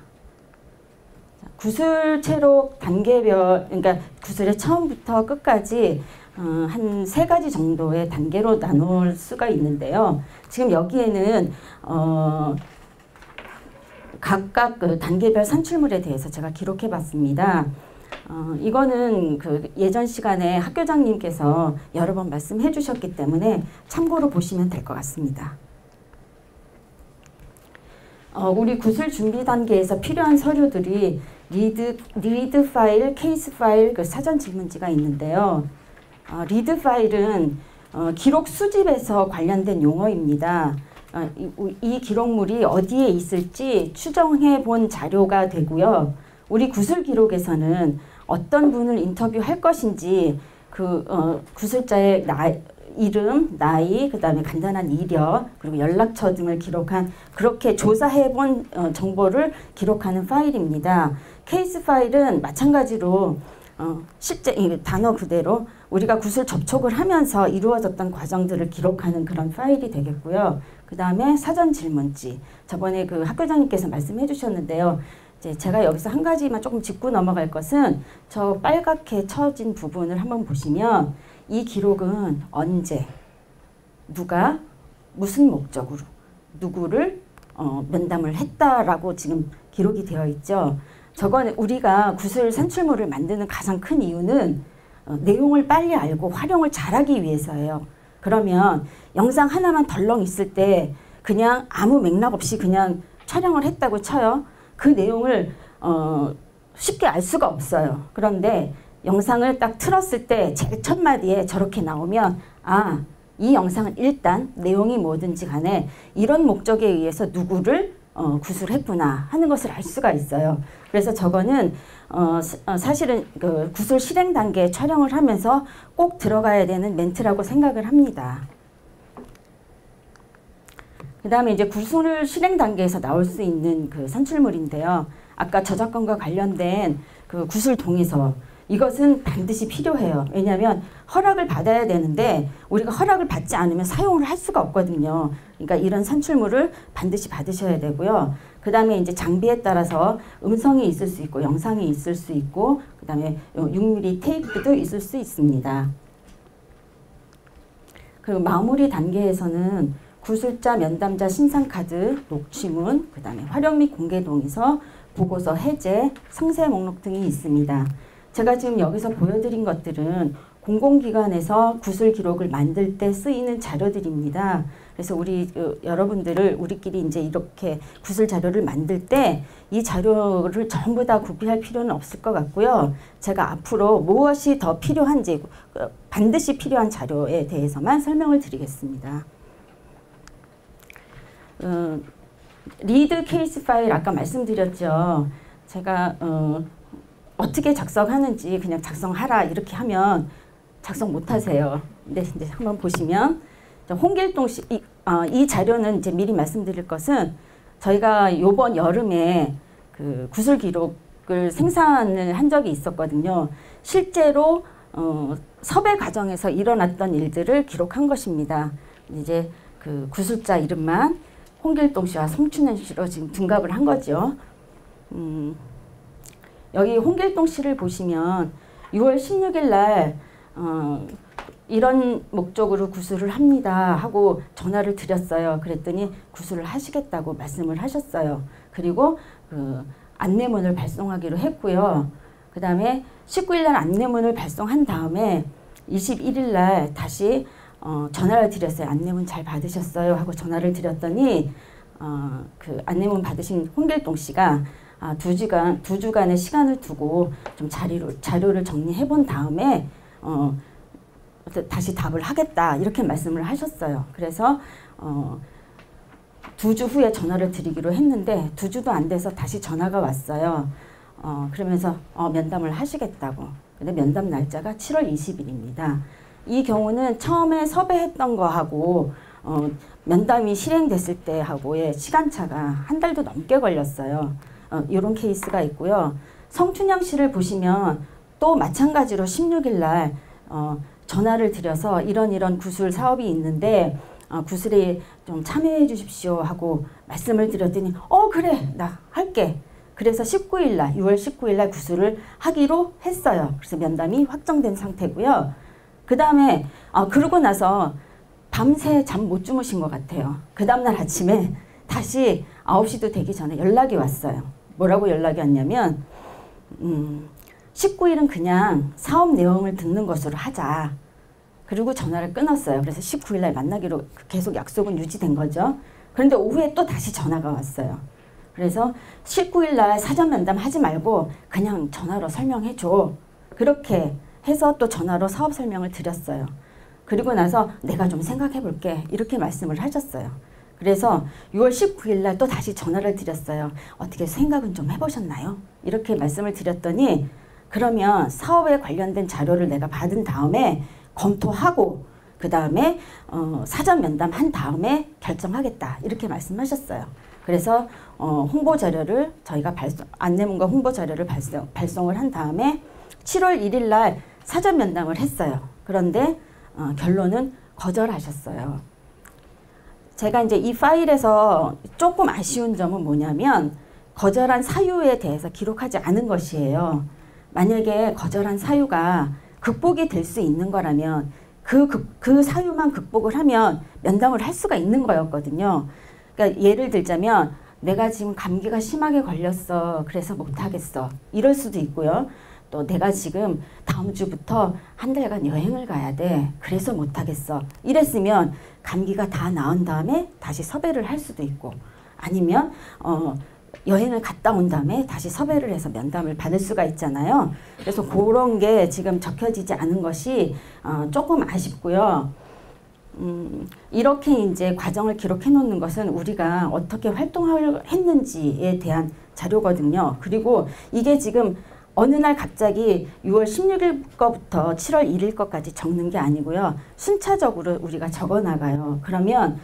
구술 체록 단계별, 그러니까 구술의 처음부터 끝까지 한 3가지 정도의 단계로 나눌 수가 있는데요. 지금 여기에는 각각 그 단계별 산출물에 대해서 제가 기록해 봤습니다. 이거는 그 예전 시간에 학교장님께서 여러 번 말씀해 주셨기 때문에 참고로 보시면 될 것 같습니다. 우리 구술 준비 단계에서 필요한 서류들이 리드 파일, 케이스 파일, 그 사전 질문지가 있는데요. 리드 파일은 기록 수집에서 관련된 용어입니다. 이 기록물이 어디에 있을지 추정해 본 자료가 되고요. 우리 구술 기록에서는 어떤 분을 인터뷰할 것인지 그 구술자의 이름, 나이, 그 다음에 간단한 이력, 그리고 연락처 등을 기록한 그렇게 조사해본 정보를 기록하는 파일입니다. 케이스 파일은 마찬가지로 실제 이 단어 그대로 우리가 구술 접촉을 하면서 이루어졌던 과정들을 기록하는 그런 파일이 되겠고요. 그 다음에 사전 질문지. 저번에 그 학교장님께서 말씀해 주셨는데요. 이제 제가 여기서 한 가지만 조금 짚고 넘어갈 것은 저 빨갛게 쳐진 부분을 한번 보시면 이 기록은 언제, 누가, 무슨 목적으로, 누구를 면담을 했다라고 지금 기록이 되어 있죠. 저건 우리가 구술 산출물을 만드는 가장 큰 이유는 내용을 빨리 알고 활용을 잘하기 위해서예요. 그러면 영상 하나만 덜렁 있을 때 그냥 아무 맥락 없이 그냥 촬영을 했다고 쳐요. 그 내용을 쉽게 알 수가 없어요. 그런데 영상을 딱 틀었을 때 제일 첫 마디에 저렇게 나오면 아, 이 영상은 일단 내용이 뭐든지 간에 이런 목적에 의해서 누구를 구술했구나 하는 것을 알 수가 있어요. 그래서 저거는 사실은 그 구술 실행 단계에 촬영을 하면서 꼭 들어가야 되는 멘트라고 생각을 합니다. 그 다음에 이제 구술 실행 단계에서 나올 수 있는 그 산출물인데요. 아까 저작권과 관련된 그 구술 동의서, 이것은 반드시 필요해요. 왜냐하면 허락을 받아야 되는데 우리가 허락을 받지 않으면 사용을 할 수가 없거든요. 그러니까 이런 산출물을 반드시 받으셔야 되고요. 그 다음에 이제 장비에 따라서 음성이 있을 수 있고 영상이 있을 수 있고 그 다음에 6mm 테이프도 있을 수 있습니다. 그리고 마무리 단계에서는 구술자, 면담자 신상카드, 녹취문, 그 다음에 활용 및 공개 동의서, 보고서 해제, 상세 목록 등이 있습니다. 제가 지금 여기서 보여드린 것들은 공공기관에서 구술 기록을 만들 때 쓰이는 자료들입니다. 그래서 여러분들을 우리끼리 이제 이렇게 구술 자료를 만들 때 이 자료를 전부 다 구비할 필요는 없을 것 같고요. 제가 앞으로 무엇이 더 필요한지 반드시 필요한 자료에 대해서만 설명을 드리겠습니다. 리드 케이스 파일 아까 말씀드렸죠. 제가 어떻게 작성하는지 그냥 작성하라 이렇게 하면 작성 못하세요. 근데 이제 한번 보시면 홍길동 씨 이 자료는 이제 미리 말씀드릴 것은 저희가 이번 여름에 그 구술 기록을 생산을 한 적이 있었거든요. 실제로 섭외 과정에서 일어났던 일들을 기록한 것입니다. 이제 그 구술자 이름만 홍길동 씨와 송춘현 씨로 지금 둔갑을 한 거죠. 여기 홍길동 씨를 보시면 6월 16일 날 이런 목적으로 구술을 합니다 하고 전화를 드렸어요. 그랬더니 구술을 하시겠다고 말씀을 하셨어요. 그리고 그 안내문을 발송하기로 했고요. 그 다음에 19일 날 안내문을 발송한 다음에 21일 날 다시 전화를 드렸어요. 안내문 잘 받으셨어요 하고 전화를 드렸더니 그 안내문 받으신 홍길동 씨가 두 주간의 시간을 두고 좀 자료를 정리해 본 다음에 다시 답을 하겠다 이렇게 말씀을 하셨어요. 그래서 2주 후에 전화를 드리기로 했는데 2주도 안 돼서 다시 전화가 왔어요. 그러면서 면담을 하시겠다고. 근데 면담 날짜가 7월 20일입니다. 이 경우는 처음에 섭외했던 거하고 면담이 실행됐을 때하고의 시간차가 한 달도 넘게 걸렸어요. 이런 케이스가 있고요. 성춘영 씨를 보시면 또 마찬가지로 16일 날 전화를 드려서 이런 구술 사업이 있는데 구술에 좀 참여해 주십시오 하고 말씀을 드렸더니 그래 나 할게. 그래서 19일 날 6월 19일 날 구술을 하기로 했어요. 그래서 면담이 확정된 상태고요. 그 다음에 그러고 나서 밤새 잠 못 주무신 것 같아요. 그 다음날 아침에 다시 9시도 되기 전에 연락이 왔어요. 뭐라고 연락이 왔냐면 19일은 그냥 사업 내용을 듣는 것으로 하자. 그리고 전화를 끊었어요. 그래서 19일 날 만나기로 계속 약속은 유지된 거죠. 그런데 오후에 또 다시 전화가 왔어요. 그래서 19일 날 사전 면담 하지 말고 그냥 전화로 설명해 줘. 그렇게 해서 또 전화로 사업 설명을 드렸어요. 그리고 나서 내가 좀 생각해 볼게. 이렇게 말씀을 하셨어요. 그래서 6월 19일 날 또 다시 전화를 드렸어요. 어떻게 생각은 좀 해보셨나요? 이렇게 말씀을 드렸더니 그러면 사업에 관련된 자료를 내가 받은 다음에 검토하고 그 다음에 사전 면담한 다음에 결정하겠다 이렇게 말씀하셨어요. 그래서 홍보 자료를 저희가 안내문과 홍보 자료를 발송을 한 다음에 7월 1일 날 사전 면담을 했어요. 그런데 결론은 거절하셨어요. 제가 이제 이 파일에서 조금 아쉬운 점은 뭐냐면 거절한 사유에 대해서 기록하지 않은 것이에요. 만약에 거절한 사유가 극복이 될 수 있는 거라면 그 사유만 극복을 하면 면담을 할 수가 있는 거였거든요. 그러니까 예를 들자면 내가 지금 감기가 심하게 걸렸어. 그래서 못하겠어. 이럴 수도 있고요. 또 내가 지금 다음 주부터 한 달간 여행을 가야 돼. 그래서 못하겠어. 이랬으면 감기가 다 나은 다음에 다시 섭외를 할 수도 있고 아니면 여행을 갔다 온 다음에 다시 섭외를 해서 면담을 받을 수가 있잖아요. 그래서 그런 게 지금 적혀지지 않은 것이 조금 아쉽고요. 이렇게 이제 과정을 기록해 놓는 것은 우리가 어떻게 활동을 했는지에 대한 자료거든요. 그리고 이게 지금 어느 날 갑자기 6월 16일 거부터 7월 1일 거까지 적는 게 아니고요. 순차적으로 우리가 적어 나가요. 그러면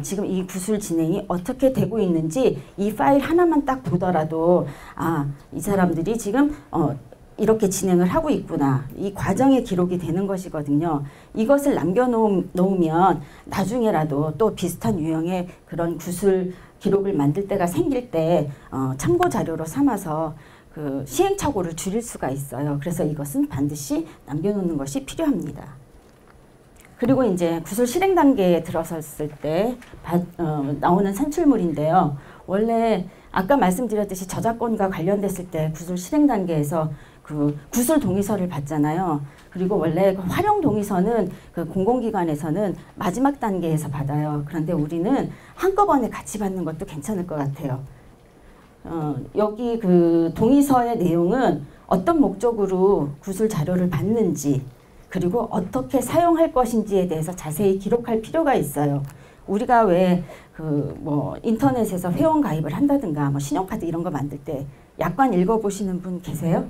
지금 이 구술 진행이 어떻게 되고 있는지 이 파일 하나만 딱 보더라도 이 사람들이 지금 이렇게 진행을 하고 있구나. 이 과정의 기록이 되는 것이거든요. 이것을 남겨놓으면 나중에라도 또 비슷한 유형의 그런 구술 기록을 만들 때가 생길 때 참고 자료로 삼아서 그 시행착오를 줄일 수가 있어요. 그래서 이것은 반드시 남겨놓는 것이 필요합니다. 그리고 이제 구술 실행 단계에 들어섰을 때 나오는 산출물인데요. 원래 아까 말씀드렸듯이 저작권과 관련됐을 때 구술 실행 단계에서 그 구술 동의서를 받잖아요. 그리고 원래 그 활용 동의서는 그 공공기관에서는 마지막 단계에서 받아요. 그런데 우리는 한꺼번에 같이 받는 것도 괜찮을 것 같아요. 여기 그 동의서의 내용은 어떤 목적으로 구술 자료를 받는지 그리고 어떻게 사용할 것인지에 대해서 자세히 기록할 필요가 있어요. 우리가 왜 그 뭐 인터넷에서 회원 가입을 한다든가 뭐 신용카드 이런 거 만들 때 약관 읽어보시는 분 계세요?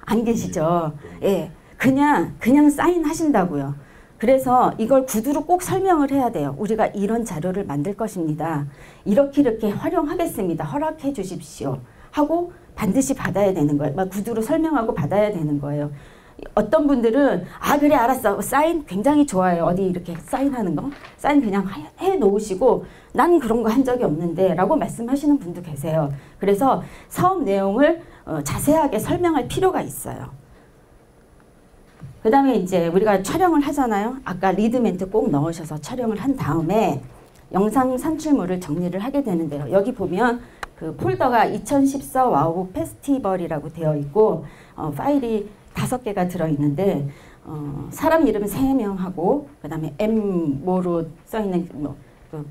안 계시죠? 예, 그냥 사인하신다고요. 그래서 이걸 구두로 꼭 설명을 해야 돼요. 우리가 이런 자료를 만들 것입니다. 이렇게 활용하겠습니다. 허락해 주십시오. 하고 반드시 받아야 되는 거예요. 막 구두로 설명하고 받아야 되는 거예요. 어떤 분들은 그래 알았어. 사인 굉장히 좋아요. 어디 이렇게 사인하는 거. 사인 그냥 해 놓으시고 난 그런 거 한 적이 없는데 라고 말씀하시는 분도 계세요. 그래서 사업 내용을 자세하게 설명할 필요가 있어요. 그 다음에 이제 우리가 촬영을 하잖아요. 아까 리드 멘트 꼭 넣으셔서 촬영을 한 다음에 영상 산출물을 정리를 하게 되는데요. 여기 보면 그 폴더가 2014 와우 페스티벌이라고 되어 있고 파일이 5개가 들어있는데 사람 이름 3명하고 그 다음에 M모로 써있는 그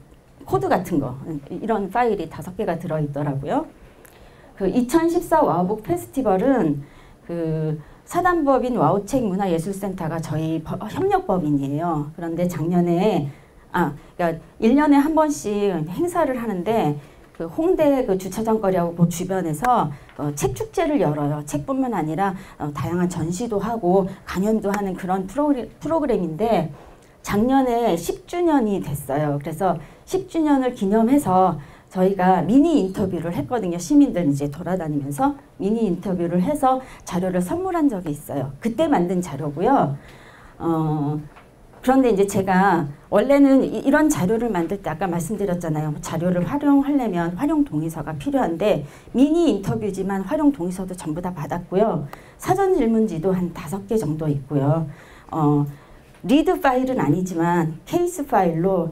코드 같은 거 이런 파일이 5개가 들어있더라고요. 그 2014 와우북 페스티벌은 그 사단법인 와우책 문화예술센터가 저희 협력법인이에요. 그런데 작년에 그러니까 1년에 한 번씩 행사를 하는데 그 홍대 그 주차장 거리하고 그 주변에서 책 축제를 열어요. 책뿐만 아니라 다양한 전시도 하고 강연도 하는 그런 프로그램인데 작년에 10주년이 됐어요. 그래서 10주년을 기념해서 저희가 미니 인터뷰를 했거든요. 시민들 이제 돌아다니면서 미니 인터뷰를 해서 자료를 선물한 적이 있어요. 그때 만든 자료고요. 그런데 이제 제가 원래는 이런 자료를 만들 때 아까 말씀드렸잖아요. 자료를 활용하려면 활용 동의서가 필요한데 미니 인터뷰지만 활용 동의서도 전부 다 받았고요. 사전 질문지도 한 5개 정도 있고요. 리드 파일은 아니지만 케이스 파일로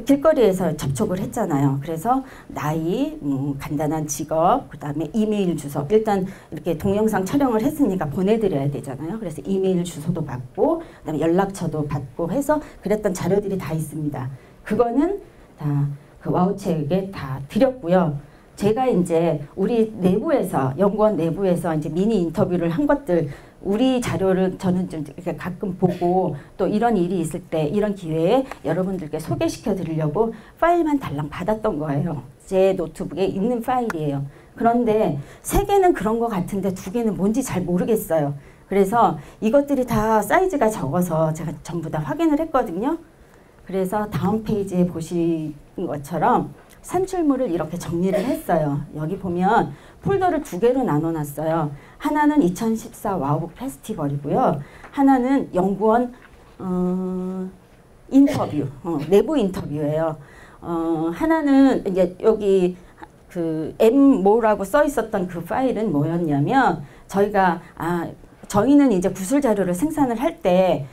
길거리에서 접촉을 했잖아요. 그래서 나이, 간단한 직업, 그 다음에 이메일 주소. 일단 이렇게 동영상 촬영을 했으니까 보내드려야 되잖아요. 그래서 이메일 주소도 받고, 그 다음에 연락처도 받고 해서 그랬던 자료들이 다 있습니다. 그거는 다 그 와우책에 다 드렸고요. 제가 이제 우리 내부에서, 연구원 내부에서 이제 미니 인터뷰를 한 것들, 우리 자료를 저는 좀 이렇게 가끔 보고 또 이런 일이 있을 때 이런 기회에 여러분들께 소개시켜 드리려고 파일만 달랑 받았던 거예요. 제 노트북에 있는 파일이에요. 그런데 3개는 그런 것 같은데 2개는 뭔지 잘 모르겠어요. 그래서 이것들이 다 사이즈가 적어서 제가 전부 다 확인을 했거든요. 그래서 다음 페이지에 보신 것처럼 산출물을 이렇게 정리를 했어요. 여기 보면 폴더를 2개로 나눠놨어요. 하나는 2014 와우 페스티벌이고요. 하나는 연구원 인터뷰, 내부 인터뷰예요. 하나는 이제 여기 그 M모라고 써 있었던 그 파일은 뭐였냐면 저희는 이제 구술 자료를 생산을 할 때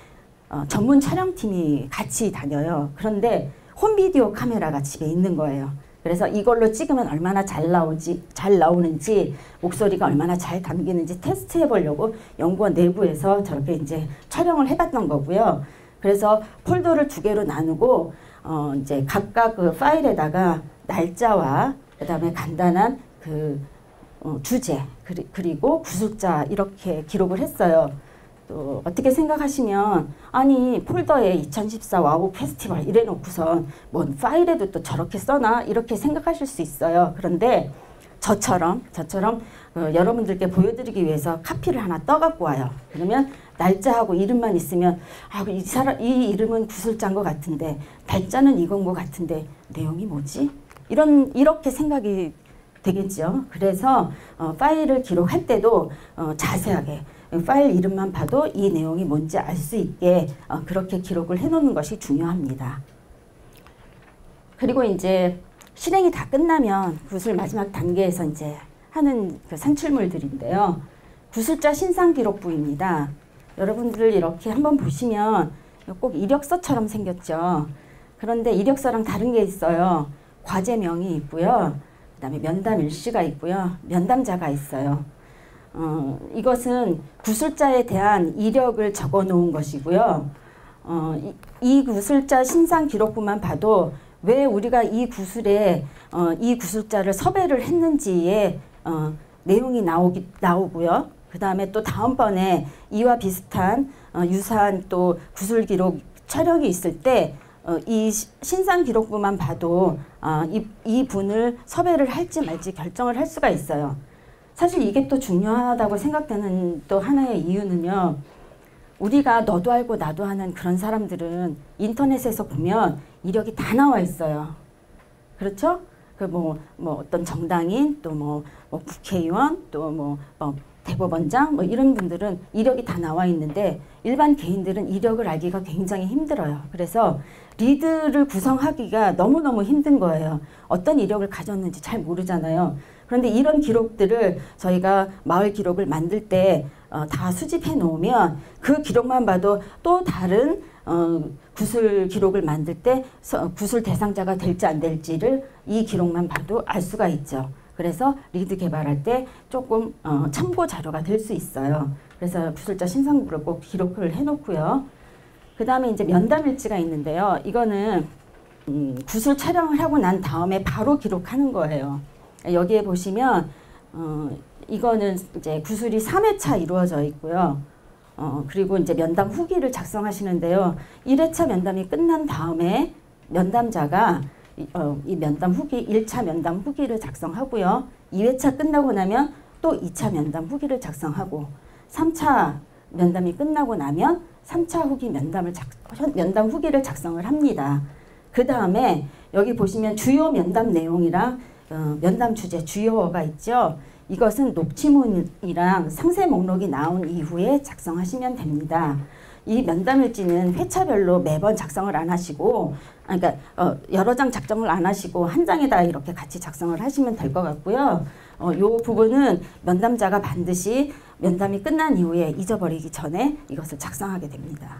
전문 촬영팀이 같이 다녀요. 그런데 홈비디오 카메라가 집에 있는 거예요. 그래서 이걸로 찍으면 얼마나 잘 나오는지, 목소리가 얼마나 잘 담기는지 테스트해 보려고 연구원 내부에서 저렇게 이제 촬영을 해봤던 거고요. 그래서 폴더를 2개로 나누고 이제 각각 그 파일에다가 날짜와 그다음에 간단한 그 주제 그리고 구술자 이렇게 기록을 했어요. 또 어떻게 생각하시면 아니 폴더에 2014 와우 페스티벌 이래 놓고선 뭔 파일에도 또 저렇게 써나 이렇게 생각하실 수 있어요. 그런데 저처럼 여러분들께 보여드리기 위해서 카피를 하나 떠갖고 와요. 그러면 날짜하고 이름만 있으면 이 이름은 구술자인 것 같은데 날짜는 이건 것 같은데 내용이 뭐지? 이렇게 생각이 되겠죠. 그래서 파일을 기록할 때도 자세하게 파일 이름만 봐도 이 내용이 뭔지 알 수 있게 그렇게 기록을 해놓는 것이 중요합니다. 그리고 이제 실행이 다 끝나면 구술 마지막 단계에서 이제 하는 그 산출물들인데요. 구술자 신상 기록부입니다. 여러분들 이렇게 한번 보시면 꼭 이력서처럼 생겼죠. 그런데 이력서랑 다른 게 있어요. 과제명이 있고요. 그 다음에 면담 일시가 있고요. 면담자가 있어요. 이것은 구술자에 대한 이력을 적어 놓은 것이고요. 이 구술자 신상 기록부만 봐도 왜 우리가 이 구술자를 섭외를 했는지의 내용이 나오고요. 그 다음에 또 다음번에 이와 비슷한 유사한 또 구술 기록 촬영이 있을 때 이 신상 기록부만 봐도 이 분을 섭외를 할지 말지 결정을 할 수가 있어요. 사실 이게 또 중요하다고 생각되는 또 하나의 이유는요. 우리가 너도 알고 나도 하는 그런 사람들은 인터넷에서 보면 이력이 다 나와 있어요. 그렇죠? 그 어떤 정당인 또 국회의원 또 대법원장 이런 분들은 이력이 다 나와 있는데 일반 개인들은 이력을 알기가 굉장히 힘들어요. 그래서 리드를 구성하기가 너무너무 힘든 거예요. 어떤 이력을 가졌는지 잘 모르잖아요. 그런데 이런 기록들을 저희가 마을 기록을 만들 때 다 수집해 놓으면 그 기록만 봐도 또 다른 구술 기록을 만들 때 구술 대상자가 될지 안 될지를 이 기록만 봐도 알 수가 있죠. 그래서 리드 개발할 때 조금 참고 자료가 될 수 있어요. 그래서 구술자 신상부를 꼭 기록을 해놓고요. 그 다음에 이제 면담 일지가 있는데요. 이거는 구술 촬영을 하고 난 다음에 바로 기록하는 거예요. 여기에 보시면 이거는 이제 구술이 3회차 이루어져 있고요. 그리고 이제 면담 후기를 작성하시는데요. 1회차 면담이 끝난 다음에 면담자가 이 면담 후기 1차 면담 후기를 작성하고요. 2회차 끝나고 나면 또 2차 면담 후기를 작성하고 3차 면담이 끝나고 나면 3차 후기 면담 후기를 작성을 합니다. 그 다음에 여기 보시면 주요 면담 내용이랑 면담 주제 주요어가 있죠. 이것은 녹취문이랑 상세 목록이 나온 이후에 작성하시면 됩니다. 이 면담일지는 회차별로 매번 작성을 안 하시고 그러니까 여러 장 작성을 안 하시고 한 장에다 이렇게 같이 작성을 하시면 될 것 같고요. 이 부분은 면담자가 반드시 면담이 끝난 이후에 잊어버리기 전에 이것을 작성하게 됩니다.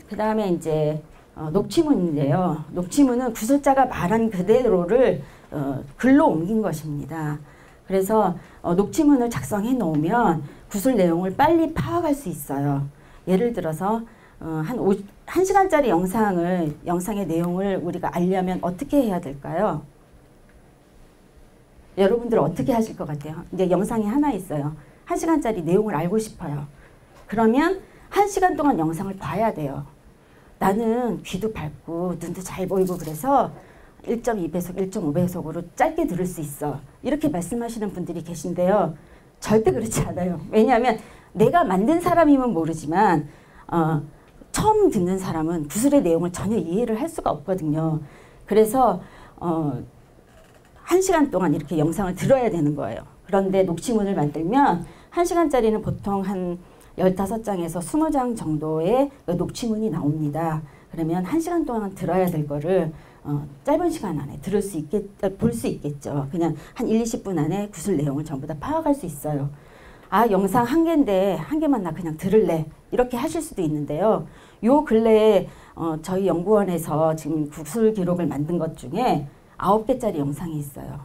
그 다음에 이제 녹취문인데요. 녹취문은 구술자가 말한 그대로를 글로 옮긴 것입니다. 그래서 녹취문을 작성해 놓으면 구술 내용을 빨리 파악할 수 있어요. 예를 들어서 한 1시간짜리 영상의 내용을 우리가 알려면 어떻게 해야 될까요? 여러분들 어떻게 하실 것 같아요? 이제 영상이 하나 있어요. 1시간짜리 내용을 알고 싶어요. 그러면 1시간 동안 영상을 봐야 돼요. 나는 귀도 밝고 눈도 잘 보이고 그래서 1.2배속, 1.5배속으로 짧게 들을 수 있어. 이렇게 말씀하시는 분들이 계신데요. 절대 그렇지 않아요. 왜냐하면 내가 만든 사람이면 모르지만 처음 듣는 사람은 구슬의 내용을 전혀 이해를 할 수가 없거든요. 그래서 1시간 동안 이렇게 영상을 들어야 되는 거예요. 그런데 녹취문을 만들면 1시간짜리는 보통 한 15장에서 20장 정도의 녹취문이 나옵니다. 그러면 1시간 동안 들어야 될 거를 짧은 시간 안에 볼 수 있겠죠. 그냥 한 1, 20분 안에 구슬 내용을 전부 다 파악할 수 있어요. 아, 영상 1개인데 1개만 나 그냥 들을래. 이렇게 하실 수도 있는데요. 요 근래에 저희 연구원에서 지금 구슬 기록을 만든 것 중에 9개짜리 영상이 있어요.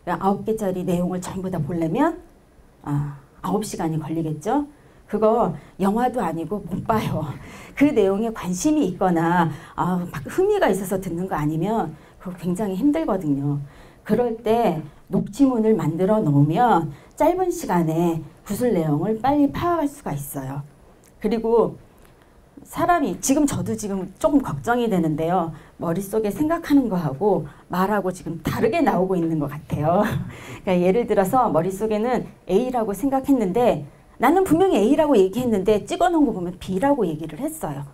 9개짜리 내용을 전부 다 보려면 9시간이 걸리겠죠. 그거 영화도 아니고 못 봐요. 그 내용에 관심이 있거나 막 흥미가 있어서 듣는 거 아니면 그거 굉장히 힘들거든요. 그럴 때 녹취문을 만들어 놓으면 짧은 시간에 구슬 내용을 빨리 파악할 수가 있어요. 그리고 사람이 저도 지금 조금 걱정이 되는데요. 머릿속에 생각하는 거하고 말하고 지금 다르게 나오고 있는 것 같아요. 그러니까 예를 들어서 머릿속에는 A라고 생각했는데 나는 분명히 A라고 얘기했는데 찍어놓은 거 보면 B라고 얘기를 했어요.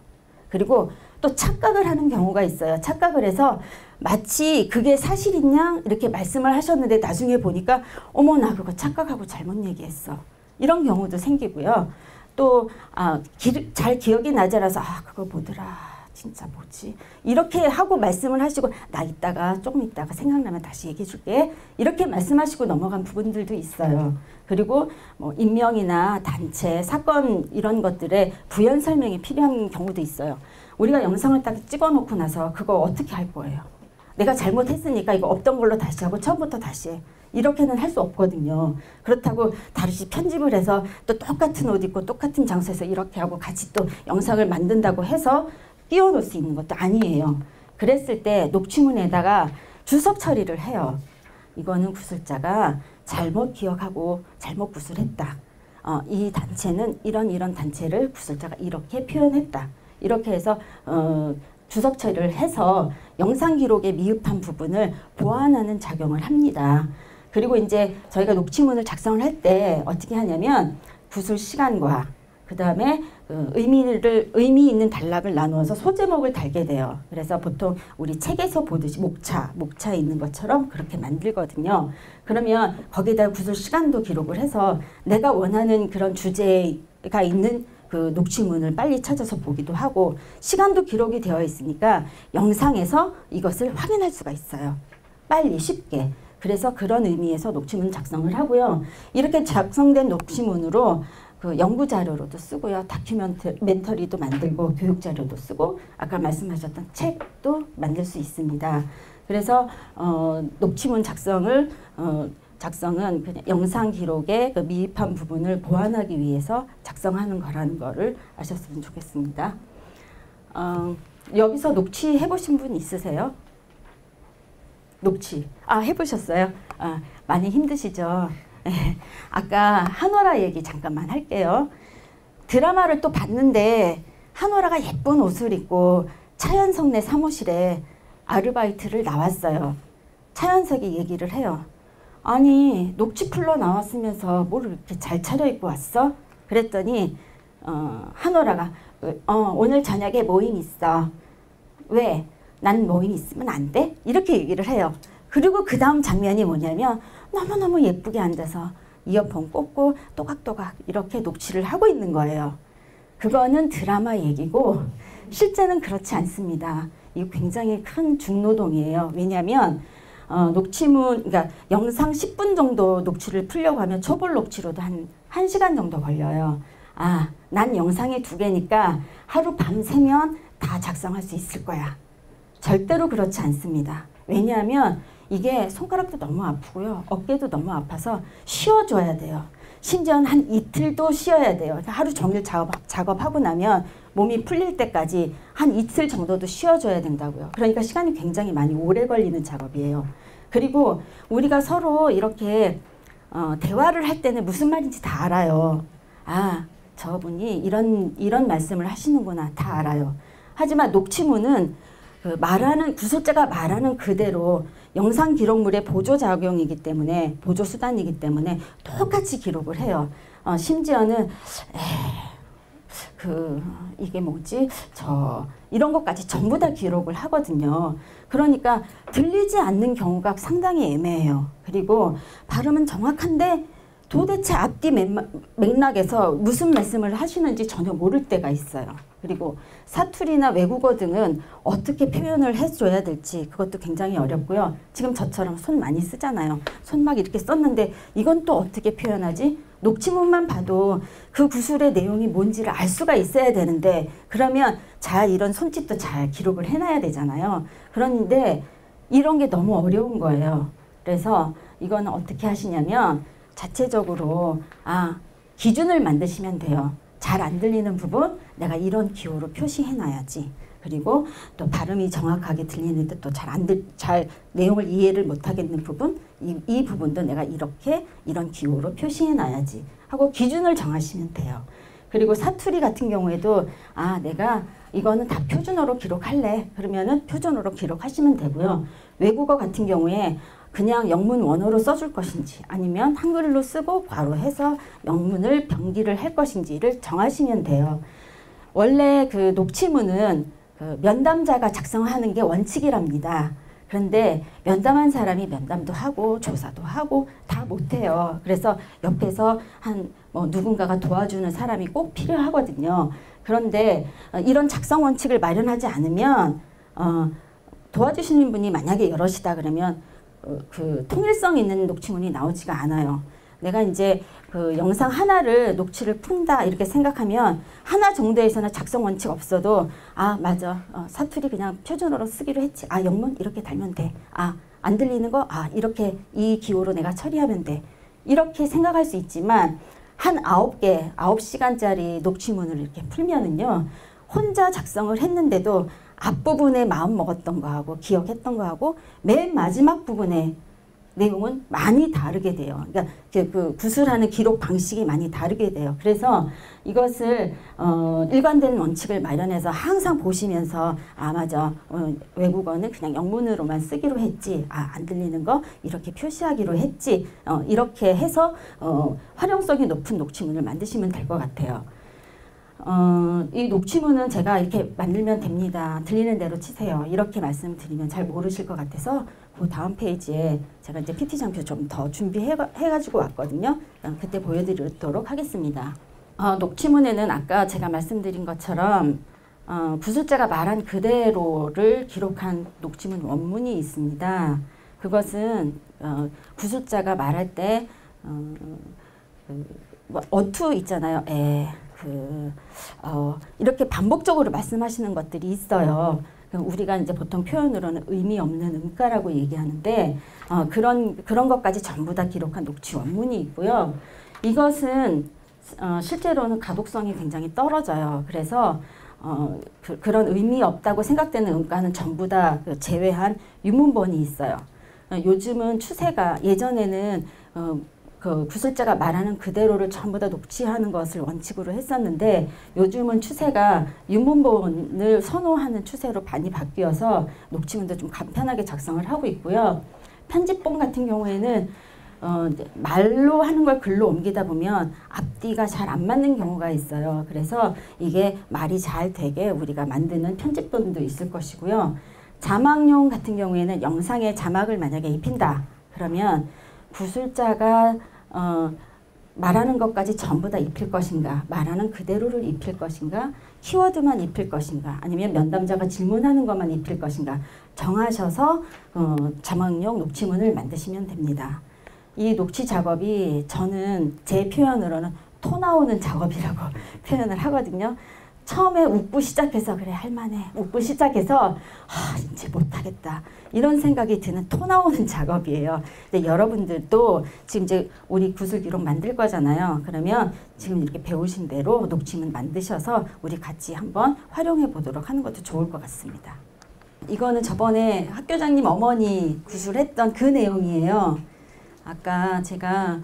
그리고 또 착각을 하는 경우가 있어요. 착각을 해서 마치 그게 사실인 양 이렇게 말씀을 하셨는데 나중에 보니까 어머 나 그거 착각하고 잘못 얘기했어. 이런 경우도 생기고요. 또 잘 기억이 나지 않아서 그거 뭐더라 진짜 뭐지 이렇게 하고 말씀을 하시고 나 조금 있다가 생각나면 다시 얘기해 줄게 이렇게 말씀하시고 넘어간 부분들도 있어요. 그리고 뭐 인명이나 단체, 사건 이런 것들의 부연 설명이 필요한 경우도 있어요. 우리가 영상을 딱 찍어놓고 나서 그거 어떻게 할 거예요? 내가 잘못했으니까 이거 없던 걸로 다시 하고 처음부터 다시 해. 이렇게는 할 수 없거든요. 그렇다고 다시 편집을 해서 또 똑같은 옷 입고 똑같은 장소에서 이렇게 하고 같이 또 영상을 만든다고 해서 띄워놓을 수 있는 것도 아니에요. 그랬을 때 녹취문에다가 주석 처리를 해요. 이거는 구슬자가 잘못 기억하고 잘못 구슬했다. 이 단체는 이런 단체를 구슬자가 이렇게 표현했다. 이렇게 해서 주석 처리를 해서 영상 기록에 미흡한 부분을 보완하는 작용을 합니다. 그리고 이제 저희가 녹취문을 작성을 할 때 어떻게 하냐면 구슬 시간과 그 다음에 의미 있는 단락을 나누어서 소제목을 달게 돼요. 그래서 보통 우리 책에서 보듯이 목차에 있는 것처럼 그렇게 만들거든요. 그러면 거기에다 구슬 시간도 기록을 해서 내가 원하는 그런 주제가 있는 그 녹취문을 빨리 찾아서 보기도 하고 시간도 기록이 되어 있으니까 영상에서 이것을 확인할 수가 있어요. 빨리 쉽게. 그래서 그런 의미에서 녹취문 작성을 하고요. 이렇게 작성된 녹취문으로 그 연구 자료로도 쓰고요. 다큐멘터리도 만들고 교육 자료도 쓰고 아까 말씀하셨던 책도 만들 수 있습니다. 그래서 녹취문 작성은 그냥 영상 기록의 그 미흡한 부분을 보완하기 위해서 작성하는 거라는 거를 아셨으면 좋겠습니다. 여기서 녹취 해보신 분 있으세요? 녹취. 해보셨어요? 많이 힘드시죠? 아까 한월아 얘기 잠깐만 할게요. 드라마를 또 봤는데 한월아가 예쁜 옷을 입고 차현석네 사무실에 아르바이트를 나왔어요. 차현석이 얘기를 해요. 아니 녹취 풀러 나왔으면서 뭘 이렇게 잘 차려입고 왔어? 그랬더니 한월아가 오늘 저녁에 모임 있어. 왜? 난 모임 있으면 안 돼? 이렇게 얘기를 해요. 그리고 그 다음 장면이 뭐냐면 너무너무 예쁘게 앉아서 이어폰 꽂고 또각또각 이렇게 녹취를 하고 있는 거예요. 그거는 드라마 얘기고 실제는 그렇지 않습니다. 이거 굉장히 큰 중노동이에요. 왜냐하면 그러니까 영상 10분 정도 녹취를 풀려고 하면 초볼 녹취로도 한 1시간 정도 걸려요. 난 영상이 2개니까 하루 밤새면 다 작성할 수 있을 거야. 절대로 그렇지 않습니다. 왜냐하면 이게 손가락도 너무 아프고요. 어깨도 너무 아파서 쉬어줘야 돼요. 심지어는 한 이틀도 쉬어야 돼요. 그러니까 하루 종일 작업하고 나면 몸이 풀릴 때까지 한 이틀 정도도 쉬어줘야 된다고요. 그러니까 시간이 굉장히 많이 오래 걸리는 작업이에요. 그리고 우리가 서로 이렇게 대화를 할 때는 무슨 말인지 다 알아요. 저분이 이런 말씀을 하시는구나 다 알아요. 하지만 녹취문은 구술자가 말하는 그대로 영상 기록물의 보조작용이기 때문에 보조수단이기 때문에 똑같이 기록을 해요. 심지어는 이게 뭐지? 이런 것까지 전부 다 기록을 하거든요. 그러니까 들리지 않는 경우가 상당히 애매해요. 그리고 발음은 정확한데 도대체 앞뒤 맥락에서 무슨 말씀을 하시는지 전혀 모를 때가 있어요. 그리고 사투리나 외국어 등은 어떻게 표현을 해줘야 될지 그것도 굉장히 어렵고요. 지금 저처럼 손 많이 쓰잖아요. 손 막 이렇게 썼는데 이건 또 어떻게 표현하지? 녹취문만 봐도 그 구술의 내용이 뭔지를 알 수가 있어야 되는데 그러면 이런 손짓도 잘 기록을 해놔야 되잖아요. 그런데 이런 게 너무 어려운 거예요. 그래서 이거는 어떻게 하시냐면 자체적으로 기준을 만드시면 돼요. 잘 안 들리는 부분 내가 이런 기호로 표시해놔야지. 그리고 또 발음이 정확하게 들리는데 또 잘 내용을 이해를 못하겠는 부분 이 부분도 내가 이런 기호로 표시해놔야지 하고 기준을 정하시면 돼요. 그리고 사투리 같은 경우에도 내가 이거는 다 표준어로 기록할래 그러면은 표준어로 기록하시면 되고요. 외국어 같은 경우에 그냥 영문 원어로 써줄 것인지 아니면 한글로 쓰고 바로 해서 영문을 병기를 할 것인지를 정하시면 돼요. 원래 그 녹취문은 면담자가 작성하는 게 원칙이랍니다. 그런데 면담한 사람이 면담도 하고 조사도 하고 다 못해요. 그래서 옆에서 누군가가 도와주는 사람이 꼭 필요하거든요. 그런데 이런 작성 원칙을 마련하지 않으면 도와주시는 분이 만약에 여럿이다 그러면 통일성 있는 녹취문이 나오지가 않아요. 내가 이제 영상 하나를 녹취를 푼다 이렇게 생각하면 하나 정도에서는 작성 원칙 없어도 맞아 사투리 그냥 표준어로 쓰기로 했지 영문 이렇게 달면 돼 안 들리는 거 이렇게 이 기호로 내가 처리하면 돼 이렇게 생각할 수 있지만 한 9시간짜리 녹취문을 이렇게 풀면은요 혼자 작성을 했는데도 앞부분에 마음 먹었던 거하고 기억했던 거하고 맨 마지막 부분에 내용은 많이 다르게 돼요. 그러니까 그 구술하는 기록 방식이 많이 다르게 돼요. 그래서 이것을 일관된 원칙을 마련해서 항상 보시면서 맞아 외국어는 그냥 영문으로만 쓰기로 했지 안 들리는 거 이렇게 표시하기로 했지 이렇게 해서 활용성이 높은 녹취문을 만드시면 될 것 같아요. 이 녹취문은 제가 이렇게 만들면 됩니다. 들리는 대로 치세요. 이렇게 말씀드리면 잘 모르실 것 같아서 그 다음 페이지에 제가 이제 PP장표 좀 더 준비해가지고 왔거든요. 그때 보여드리도록 하겠습니다. 녹취문에는 아까 제가 말씀드린 것처럼 구술자가 말한 그대로를 기록한 녹취문 원문이 있습니다. 그것은 구술자가 말할 때 어투 있잖아요. 이렇게 반복적으로 말씀하시는 것들이 있어요. 우리가 이제 보통 표현으로는 의미 없는 음가라고 얘기하는데 그런 것까지 전부 다 기록한 녹취 원문이 있고요. 이것은 실제로는 가독성이 굉장히 떨어져요. 그래서 그런 의미 없다고 생각되는 음가는 전부 다 제외한 유문본이 있어요. 요즘은 추세가 예전에는 구술자가 말하는 그대로를 전부 다 녹취하는 것을 원칙으로 했었는데 요즘은 추세가 유문본을 선호하는 추세로 많이 바뀌어서 녹취문도 좀 간편하게 작성을 하고 있고요. 편집본 같은 경우에는 말로 하는 걸 글로 옮기다 보면 앞뒤가 잘 안 맞는 경우가 있어요. 그래서 이게 말이 잘 되게 우리가 만드는 편집본도 있을 것이고요. 자막용 같은 경우에는 영상에 자막을 만약에 입힌다 그러면 구술자가 말하는 것까지 전부 다 입힐 것인가 말하는 그대로를 입힐 것인가 키워드만 입힐 것인가 아니면 면담자가 질문하는 것만 입힐 것인가 정하셔서 자막용 녹취문을 만드시면 됩니다. 이 녹취 작업이 저는 제 표현으로는 토 나오는 작업이라고 표현을 하거든요. 처음에 웃고 시작해서 그래 할만해 웃고 시작해서 이제 못하겠다 이런 생각이 드는 토 나오는 작업이에요. 근데 여러분들도 지금 이제 우리 구술 기록 만들 거잖아요. 그러면 지금 이렇게 배우신 대로 녹취문 만드셔서 우리 같이 한번 활용해 보도록 하는 것도 좋을 것 같습니다. 이거는 저번에 학교장님 어머니 구술했던 그 내용이에요. 아까 제가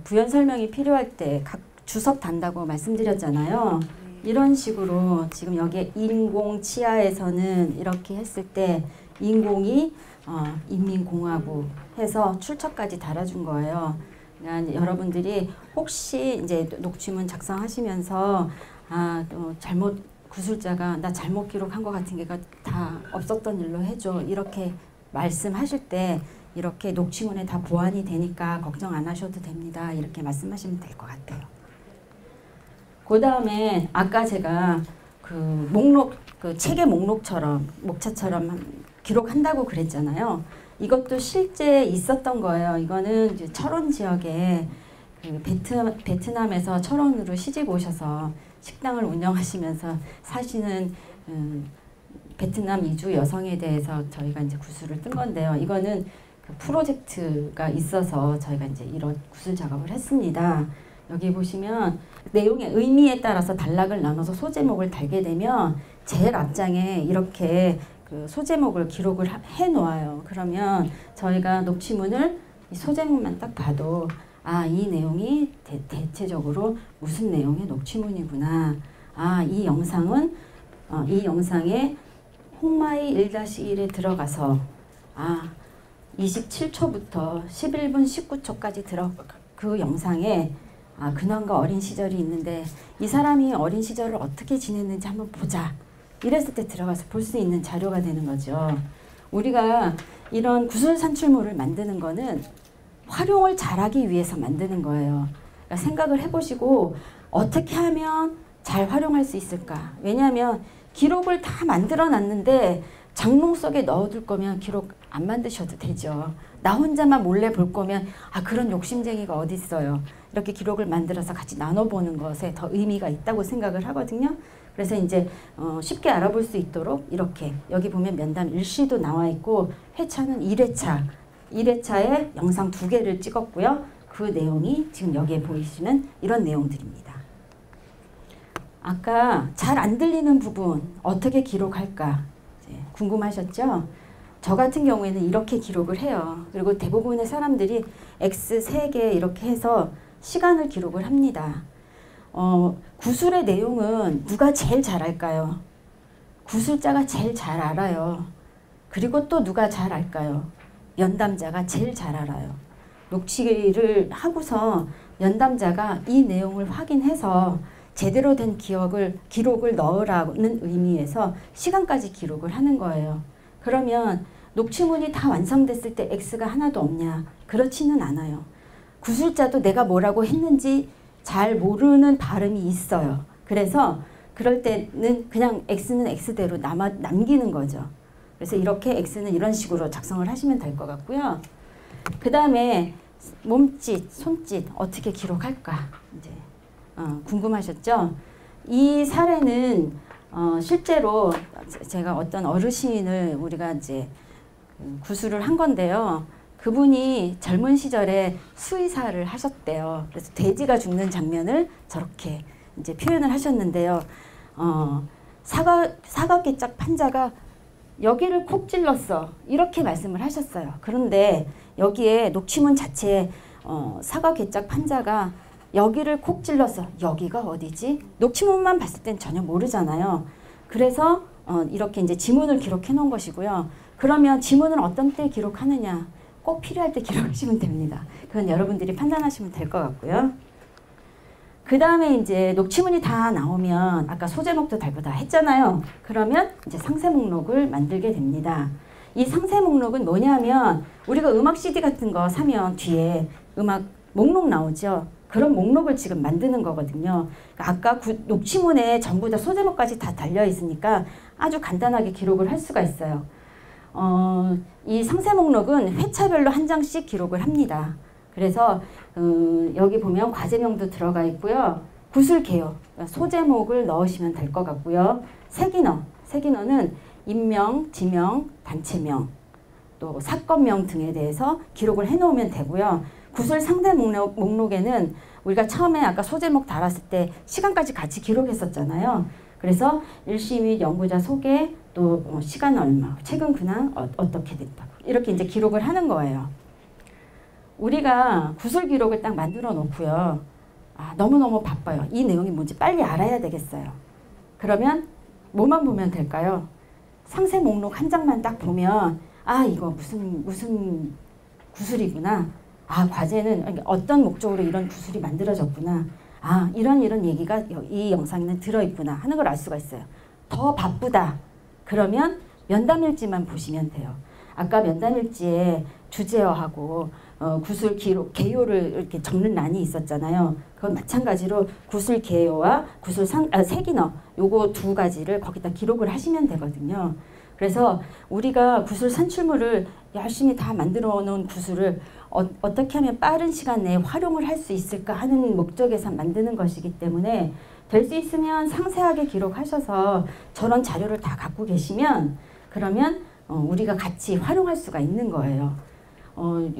부연 설명이 필요할 때 각 주석 단다고 말씀드렸잖아요. 이런 식으로 지금 여기에 인공 치아에서는 이렇게 했을 때 인공이 인민공화국 해서 출처까지 달아준 거예요. 그러니까 여러분들이 혹시 이제 녹취문 작성하시면서 또 잘못 구술자가 나 잘못 기록한 것 같은 게가 다 없었던 일로 해줘 이렇게 말씀하실 때 이렇게 녹취문에 다 보완이 되니까 걱정 안 하셔도 됩니다. 이렇게 말씀하시면 될 것 같아요. 그 다음에 아까 제가 그 목록, 그 책의 목록처럼 목차처럼 기록한다고 그랬잖아요. 이것도 실제 있었던 거예요. 이거는 이제 철원 지역에 그 베트남에서 철원으로 시집 오셔서 식당을 운영하시면서 사시는 베트남 이주 여성에 대해서 저희가 이제 구술을 뜬 건데요. 이거는 그 프로젝트가 있어서 저희가 이제 이런 구술 작업을 했습니다. 여기 보시면 내용의 의미에 따라서 단락을 나눠서 소제목을 달게 되면 제일 앞장에 이렇게 그 소제목을 기록을 해 놓아요. 그러면 저희가 녹취문을 이 소제목만 딱 봐도 이 내용이 대체적으로 무슨 내용의 녹취문이구나. 이 영상은 이 영상에 홍마이 1-1에 들어가서 27초부터 11분 19초까지 그 영상에 근황과 어린 시절이 있는데 이 사람이 어린 시절을 어떻게 지냈는지 한번 보자. 이랬을 때 들어가서 볼 수 있는 자료가 되는 거죠. 우리가 이런 구술 산출물을 만드는 거는 활용을 잘하기 위해서 만드는 거예요. 그러니까 생각을 해보시고 어떻게 하면 잘 활용할 수 있을까? 왜냐하면 기록을 다 만들어 놨는데 장롱 속에 넣어둘 거면 기록 안 만드셔도 되죠. 나 혼자만 몰래 볼 거면 그런 욕심쟁이가 어디 있어요. 이렇게 기록을 만들어서 같이 나눠보는 것에 더 의미가 있다고 생각을 하거든요. 그래서 이제 쉽게 알아볼 수 있도록 이렇게 여기 보면 면담 일시도 나와 있고 회차는 1회차 1회차에 영상 2개를 찍었고요. 그 내용이 지금 여기에 보이시는 이런 내용들입니다. 아까 잘 안 들리는 부분 어떻게 기록할까 궁금하셨죠? 저 같은 경우에는 이렇게 기록을 해요. 그리고 대부분의 사람들이 X 3개 이렇게 해서 시간을 기록을 합니다. 구술의 내용은 누가 제일 잘 알까요? 구술자가 제일 잘 알아요. 그리고 또 누가 잘 알까요? 면담자가 제일 잘 알아요. 녹취를 하고서 면담자가 이 내용을 확인해서 제대로 된 기록을 넣으라는 의미에서 시간까지 기록을 하는 거예요. 그러면 녹취문이 다 완성됐을 때 X가 하나도 없냐? 그렇지는 않아요. 구술자도 내가 뭐라고 했는지 잘 모르는 발음이 있어요. 그래서 그럴 때는 그냥 X는 X대로 남기는 거죠. 그래서 이렇게 X는 이런 식으로 작성을 하시면 될 것 같고요. 그 다음에 몸짓, 손짓 어떻게 기록할까? 이제 궁금하셨죠? 이 사례는 실제로 제가 어떤 어르신을 우리가 이제 구술을 한 건데요. 그분이 젊은 시절에 수의사를 하셨대요. 그래서 돼지가 죽는 장면을 저렇게 이제 표현을 하셨는데요. 사각개짝 판자가 여기를 콕 찔렀어. 이렇게 말씀을 하셨어요. 그런데 여기에 녹취문 자체에 사각개짝 판자가 여기를 콕 찔렀어. 여기가 어디지? 녹취문만 봤을 땐 전혀 모르잖아요. 그래서 이렇게 이제 지문을 기록해 놓은 것이고요. 그러면 지문을 어떤 때 기록하느냐? 꼭 필요할 때 기록하시면 됩니다. 그건 여러분들이 판단하시면 될 것 같고요. 그 다음에 이제 녹취문이 다 나오면 아까 소제목도 달보다 했잖아요. 그러면 이제 상세 목록을 만들게 됩니다. 이 상세 목록은 뭐냐면 우리가 음악 CD 같은 거 사면 뒤에 음악 목록 나오죠. 그런 목록을 지금 만드는 거거든요. 아까 녹취문에 전부 다 소제목까지 다 달려 있으니까 아주 간단하게 기록을 할 수가 있어요. 이 상세 목록은 회차별로 한 장씩 기록을 합니다. 그래서 여기 보면 과제명도 들어가 있고요. 구술 개요. 소제목을 넣으시면 될 것 같고요. 색인어는 인명, 지명, 단체명, 또 사건명 등에 대해서 기록을 해놓으면 되고요. 구술 상대 목록에는 우리가 처음에 아까 소제목 달았을 때 시간까지 같이 기록했었잖아요. 그래서 일시 및 연구자 소개, 또 시간 얼마, 최근 근황 어떻게 됐다고 이렇게 이제 기록을 하는 거예요. 우리가 구술 기록을 딱 만들어 놓고요. 너무너무 바빠요. 이 내용이 뭔지 빨리 알아야 되겠어요. 그러면 뭐만 보면 될까요? 상세 목록 한 장만 딱 보면 아 이거 무슨 구술이구나. 아 과제는 어떤 목적으로 이런 구술이 만들어졌구나. 아 이런 얘기가 이 영상에는 들어있구나 하는 걸 알 수가 있어요. 더 바쁘다. 그러면 면담일지만 보시면 돼요. 아까 면담일지에 주제어하고 구술 기록, 개요를 이렇게 적는 란이 있었잖아요. 그건 마찬가지로 구술 개요와 구술 색인어 요거 두 가지를 거기다 기록을 하시면 되거든요. 그래서 우리가 구술 산출물을 열심히 다 만들어 놓은 구술을 어떻게 하면 빠른 시간 내에 활용을 할 수 있을까 하는 목적에서 만드는 것이기 때문에 될 수 있으면 상세하게 기록하셔서 저런 자료를 다 갖고 계시면 그러면 우리가 같이 활용할 수가 있는 거예요.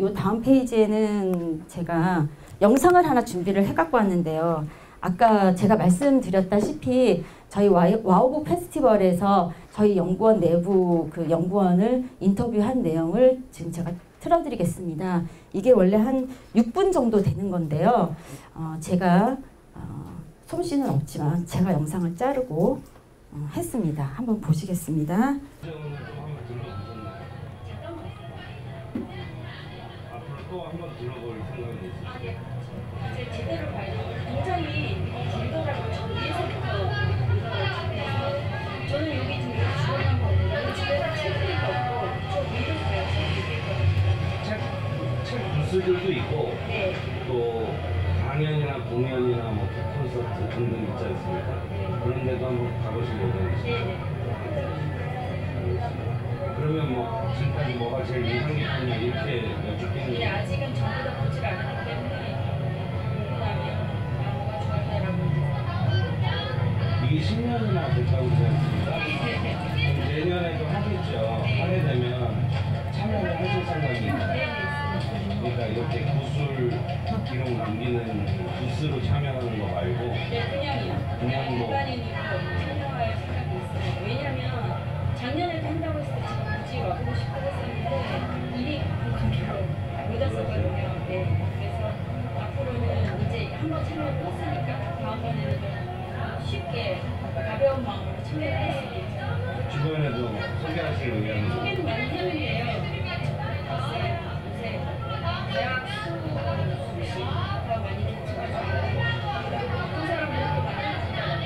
요 다음 페이지에는 제가 영상을 하나 준비를 해 갖고 왔는데요. 아까 제가 말씀드렸다시피 저희 와우북 페스티벌에서 저희 연구원 내부 그 연구원을 인터뷰한 내용을 지금 제가 틀어드리겠습니다. 이게 원래 한 6분 정도 되는 건데요. 제가 솜씨는 없지만 제가 영상을 자르고 했습니다. 한번 보시겠습니다. 또 한번 들어볼 생각이 있으시죠? 이제 제대로 봐요. 굉장히 길더라고요. 위에서부터 저는 여기 지금 주변한 거거든요. 여기 집에서 책들도 없고 저 위로 가요. 책 부스들도 있고 네. 또 강연이나 공연이나 뭐 콘서트 등등 있지 않습니까? 그런 데도 한번 가보시려고 해주세요. 그러면 뭐 지금까지 뭐가 제일 인상 깊었냐 이렇게 여쭙기는 네, 아직은 전부 다 보질 않았기 때문에 보고 나면 뭐가 좋았다라고 이게 10년이나 됐다고 그러지 않습니까? 내년에도 하겠죠. 하게 되면 참여를 하실 생각이 그러니까 이렇게 구술 기록 남기는 부스로 참여하는 거 말고 그냥 뭐 일반인으로 참여할 생각이 있어요. 왜냐면 작년에도 한다고 했을 때 제가 굳이 와보고 싶어 했었는데 일이 관계로 못 왔었거든요. 네. 그래서 앞으로는 이제 한번 참여를 했으니까 다음번에는 좀 쉽게 가벼운 마음으로 참여를 할 수 있게 주변에도 소개하실 의향이 소개도 많이 했는데요. 요새 대학 수시가 많이 겹쳐가지고 어떤 사람들도 많이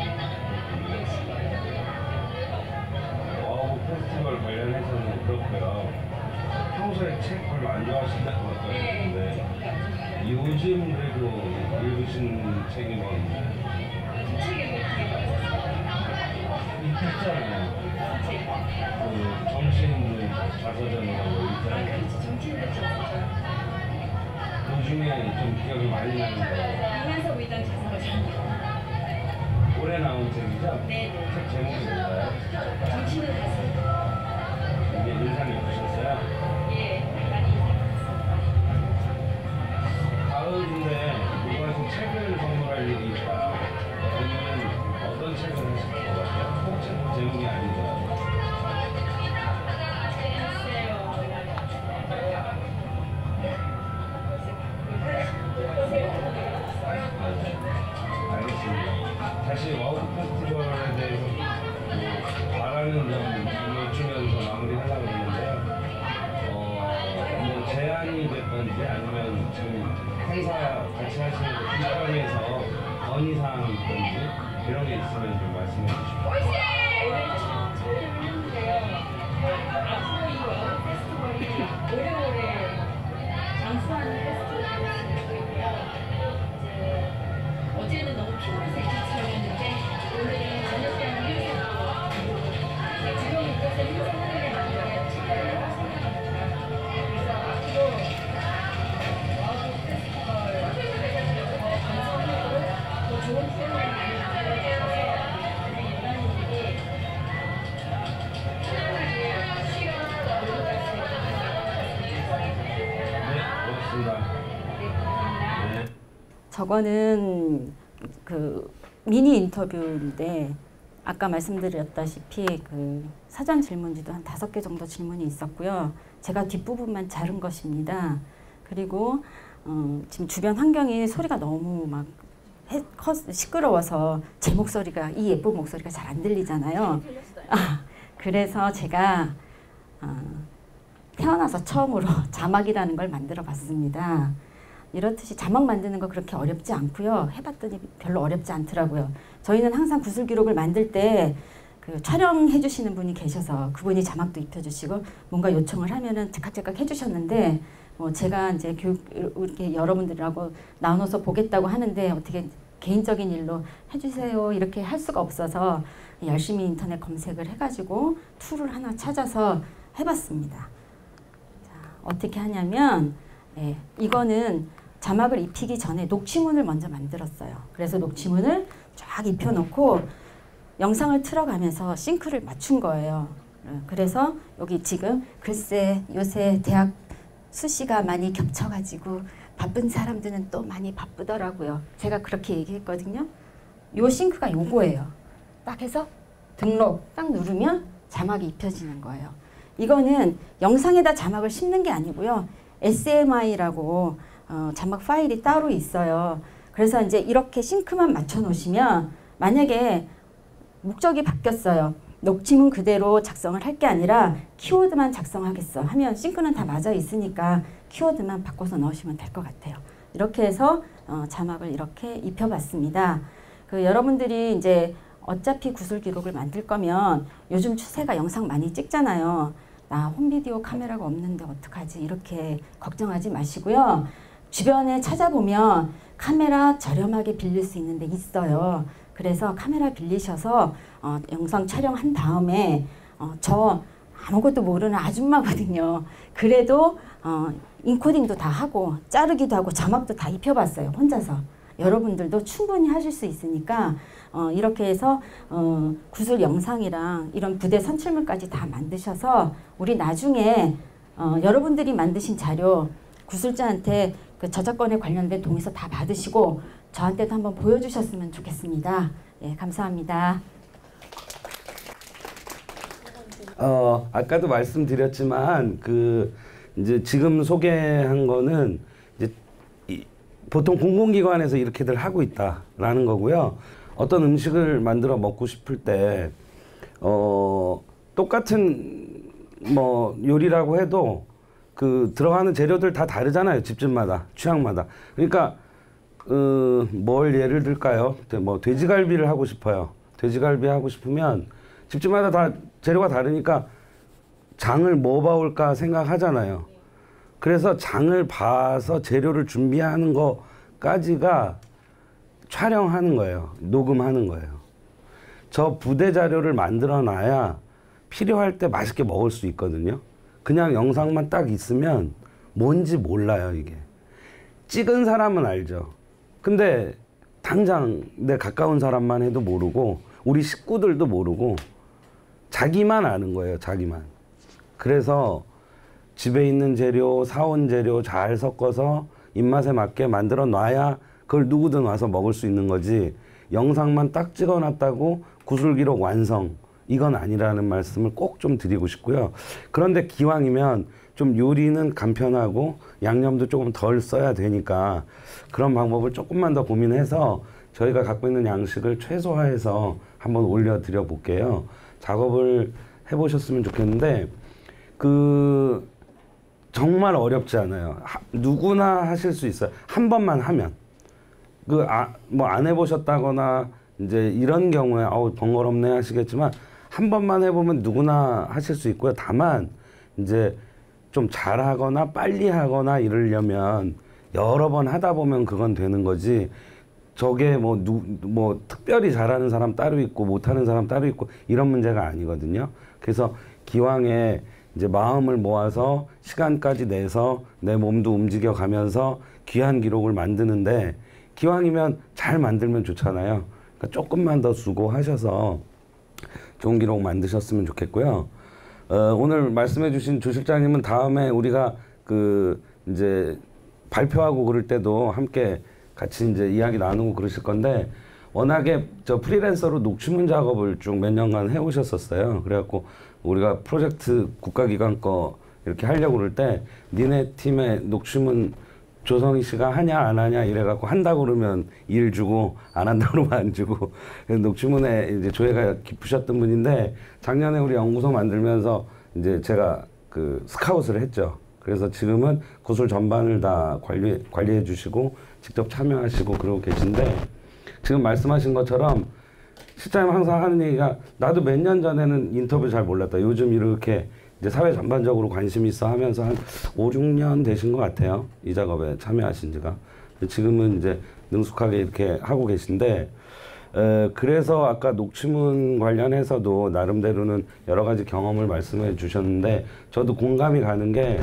와우 페스티벌 관련해서는 그렇고요. 평소에 책 별로 안 좋아하신다고 하셨는데 요즘 그래도 읽으신 책이 뭐 있잖아요. 그 정신 자서전이라고 있잖아요. 그 중에 좀 기억이 많이 나는 거. 강한석 의장 자서전. 올해 나온 책이죠? 네네. 책 제목이 뭔가요? 정치는 가슴. 이게 인상 깊으셨어요? 예, 많이 인상 깊었습니다. 가을인데 누가 좀 책을 선물할 일이 있다. 그러면 어떤 책을 하실 것 같아요? 꼭 책 제목이 아니더라도. 알겠습니다. 다시 와우 페스티벌에 대해서 뭐 바라는 점 여쭈면서 마무리하려고 했는데요. 뭐 제안이 됐던지 아니면 지금 행사 같이 하시는 입장에서 건의사항이 있던지 이런 게 있으면 좀 말씀해 주십시오. 올해 처음 참여를 했는데요. 앞으로 이 와우 페스티벌이 오래오래 장수하는 페스티벌이 됐으면 좋겠고요. 어제는 너무 피곤해서 일찍 들어갔는데 오늘은 저녁 때는 일찍 주변 곳에서 행사하는 게 많아요. 참여를 할 생각합니다. 그래서 앞으로 와우 페스티벌 더 건설하고 더 좋은 프로그램을 많이 만들어주셔서 우리 일반인들이 편안하게 쉬고 놀러 갈 수 있는 네, 고맙습니다. 네, 감사합니다. 네. 저거는 그 미니 인터뷰인데 아까 말씀드렸다시피 그 사전 질문지도 한 5개 정도 질문이 있었고요. 제가 뒷부분만 자른 것입니다. 그리고 지금 주변 환경이 소리가 너무 막 시끄러워서 제 목소리가 이 예쁜 목소리가 잘 안 들리잖아요. 그래서 제가 태어나서 처음으로 자막이라는 걸 만들어 봤습니다. 이렇듯이 자막 만드는 거 그렇게 어렵지 않고요. 해봤더니 별로 어렵지 않더라고요. 저희는 항상 구술 기록을 만들 때 그 촬영해 주시는 분이 계셔서 그분이 자막도 입혀주시고 뭔가 요청을 하면은 즉각 해주셨는데 제가 이제 이렇게 여러분들하고 나눠서 보겠다고 하는데 어떻게 개인적인 일로 해주세요 이렇게 할 수가 없어서 열심히 인터넷 검색을 해가지고 툴을 하나 찾아서 해봤습니다. 자, 어떻게 하냐면 이거는 자막을 입히기 전에 녹취문을 먼저 만들었어요. 그래서 녹취문을 쫙 입혀놓고 영상을 틀어가면서 싱크를 맞춘 거예요. 그래서 여기 지금 글쎄 요새 대학 수시가 많이 겹쳐가지고 바쁜 사람들은 또 많이 바쁘더라고요. 제가 그렇게 얘기했거든요. 요 싱크가 요거예요. 딱 해서 등록 딱 누르면 자막이 입혀지는 거예요. 이거는 영상에다 자막을 씹는 게 아니고요. SMI라고 자막 파일이 따로 있어요. 그래서 이제 이렇게 싱크만 맞춰 놓으시면 만약에 목적이 바뀌었어요. 녹취문 그대로 작성을 할 게 아니라 키워드만 작성하겠어 하면 싱크는 다 맞아 있으니까 키워드만 바꿔서 넣으시면 될 것 같아요. 이렇게 해서 자막을 이렇게 입혀봤습니다. 여러분들이 이제 어차피 구술 기록을 만들 거면 요즘 추세가 영상 많이 찍잖아요. 나 홈비디오 카메라가 없는데 어떡하지 이렇게 걱정하지 마시고요. 주변에 찾아보면 카메라 저렴하게 빌릴 수 있는 데 있어요. 그래서 카메라 빌리셔서 영상 촬영한 다음에 저 아무것도 모르는 아줌마거든요. 그래도 인코딩도 다 하고 자르기도 하고 자막도 다 입혀봤어요. 혼자서. 여러분들도 충분히 하실 수 있으니까 이렇게 해서 구술 영상이랑 이런 부대 선출물까지 다 만드셔서 우리 나중에 여러분들이 만드신 자료 구술자한테 그 저작권에 관련된 동의서 다 받으시고 저한테도 한번 보여주셨으면 좋겠습니다. 예, 감사합니다. 아까도 말씀드렸지만 이제 지금 소개한 거는 이제 보통 공공기관에서 이렇게들 하고 있다라는 거고요. 어떤 음식을 만들어 먹고 싶을 때 똑같은 요리라고 해도 들어가는 재료들 다 다르잖아요. 집집마다 취향마다. 그러니까 뭘 예를 들까요? 돼지갈비를 하고 싶어요. 돼지갈비 하고 싶으면 집집마다 다 재료가 다르니까 장을 뭐 봐올까 생각하잖아요. 그래서 장을 봐서 재료를 준비하는 거까지가 촬영하는 거예요. 녹음하는 거예요. 저 부대 자료를 만들어 놔야 필요할 때 맛있게 먹을 수 있거든요. 그냥 영상만 딱 있으면 뭔지 몰라요, 이게. 찍은 사람은 알죠. 근데 당장 내 가까운 사람만 해도 모르고 우리 식구들도 모르고 자기만 아는 거예요, 자기만. 그래서 집에 있는 재료, 사온 재료 잘 섞어서 입맛에 맞게 만들어 놔야 그걸 누구든 와서 먹을 수 있는 거지 영상만 딱 찍어놨다고 구술기록 완성 이건 아니라는 말씀을 꼭 좀 드리고 싶고요. 그런데 기왕이면 좀 요리는 간편하고 양념도 조금 덜 써야 되니까 그런 방법을 조금만 더 고민해서 저희가 갖고 있는 양식을 최소화해서 한번 올려드려 볼게요. 작업을 해보셨으면 좋겠는데 정말 어렵지 않아요. 누구나 하실 수 있어요. 한 번만 하면. 안 해보셨다거나 이제 이런 경우에 번거롭네 하시겠지만 한 번만 해보면 누구나 하실 수 있고요. 다만 이제 좀 잘하거나 빨리 하거나 이러려면 여러 번 하다 보면 그건 되는 거지. 저게 특별히 잘하는 사람 따로 있고 못하는 사람 따로 있고 이런 문제가 아니거든요. 그래서 기왕에 이제 마음을 모아서 시간까지 내서 내 몸도 움직여 가면서 귀한 기록을 만드는데 기왕이면 잘 만들면 좋잖아요. 그러니까 조금만 더 수고하셔서 좋은 기록 만드셨으면 좋겠고요. 오늘 말씀해주신 조 실장님은 다음에 우리가 이제 발표하고 그럴 때도 함께 같이 이제 이야기 나누고 그러실 건데 워낙에 저 프리랜서로 녹취문 작업을 쭉 몇 년간 해오셨었어요. 그래갖고 우리가 프로젝트 국가기관 거 이렇게 하려고 그럴 때 니네 팀의 녹취문 조성희 씨가 하냐 안 하냐 이래갖고 한다고 그러면 일 주고 안 한다고 그러면 안 주고 녹취문에 이제 조예가 깊으셨던 분인데 작년에 우리 연구소 만들면서 이제 제가 그 스카웃을 했죠. 그래서 지금은 구술 전반을 다 관리해 주시고 직접 참여하시고 그러고 계신데 지금 말씀하신 것처럼 실장님 항상 하는 얘기가 나도 몇 년 전에는 인터뷰 잘 몰랐다. 요즘 이렇게 이제 사회 전반적으로 관심이 있어 하면서 한 5, 6년 되신 것 같아요. 이 작업에 참여하신 지가. 지금은 이제 능숙하게 이렇게 하고 계신데, 그래서 아까 녹취문 관련해서도 나름대로는 여러 가지 경험을 말씀해 주셨는데, 저도 공감이 가는 게,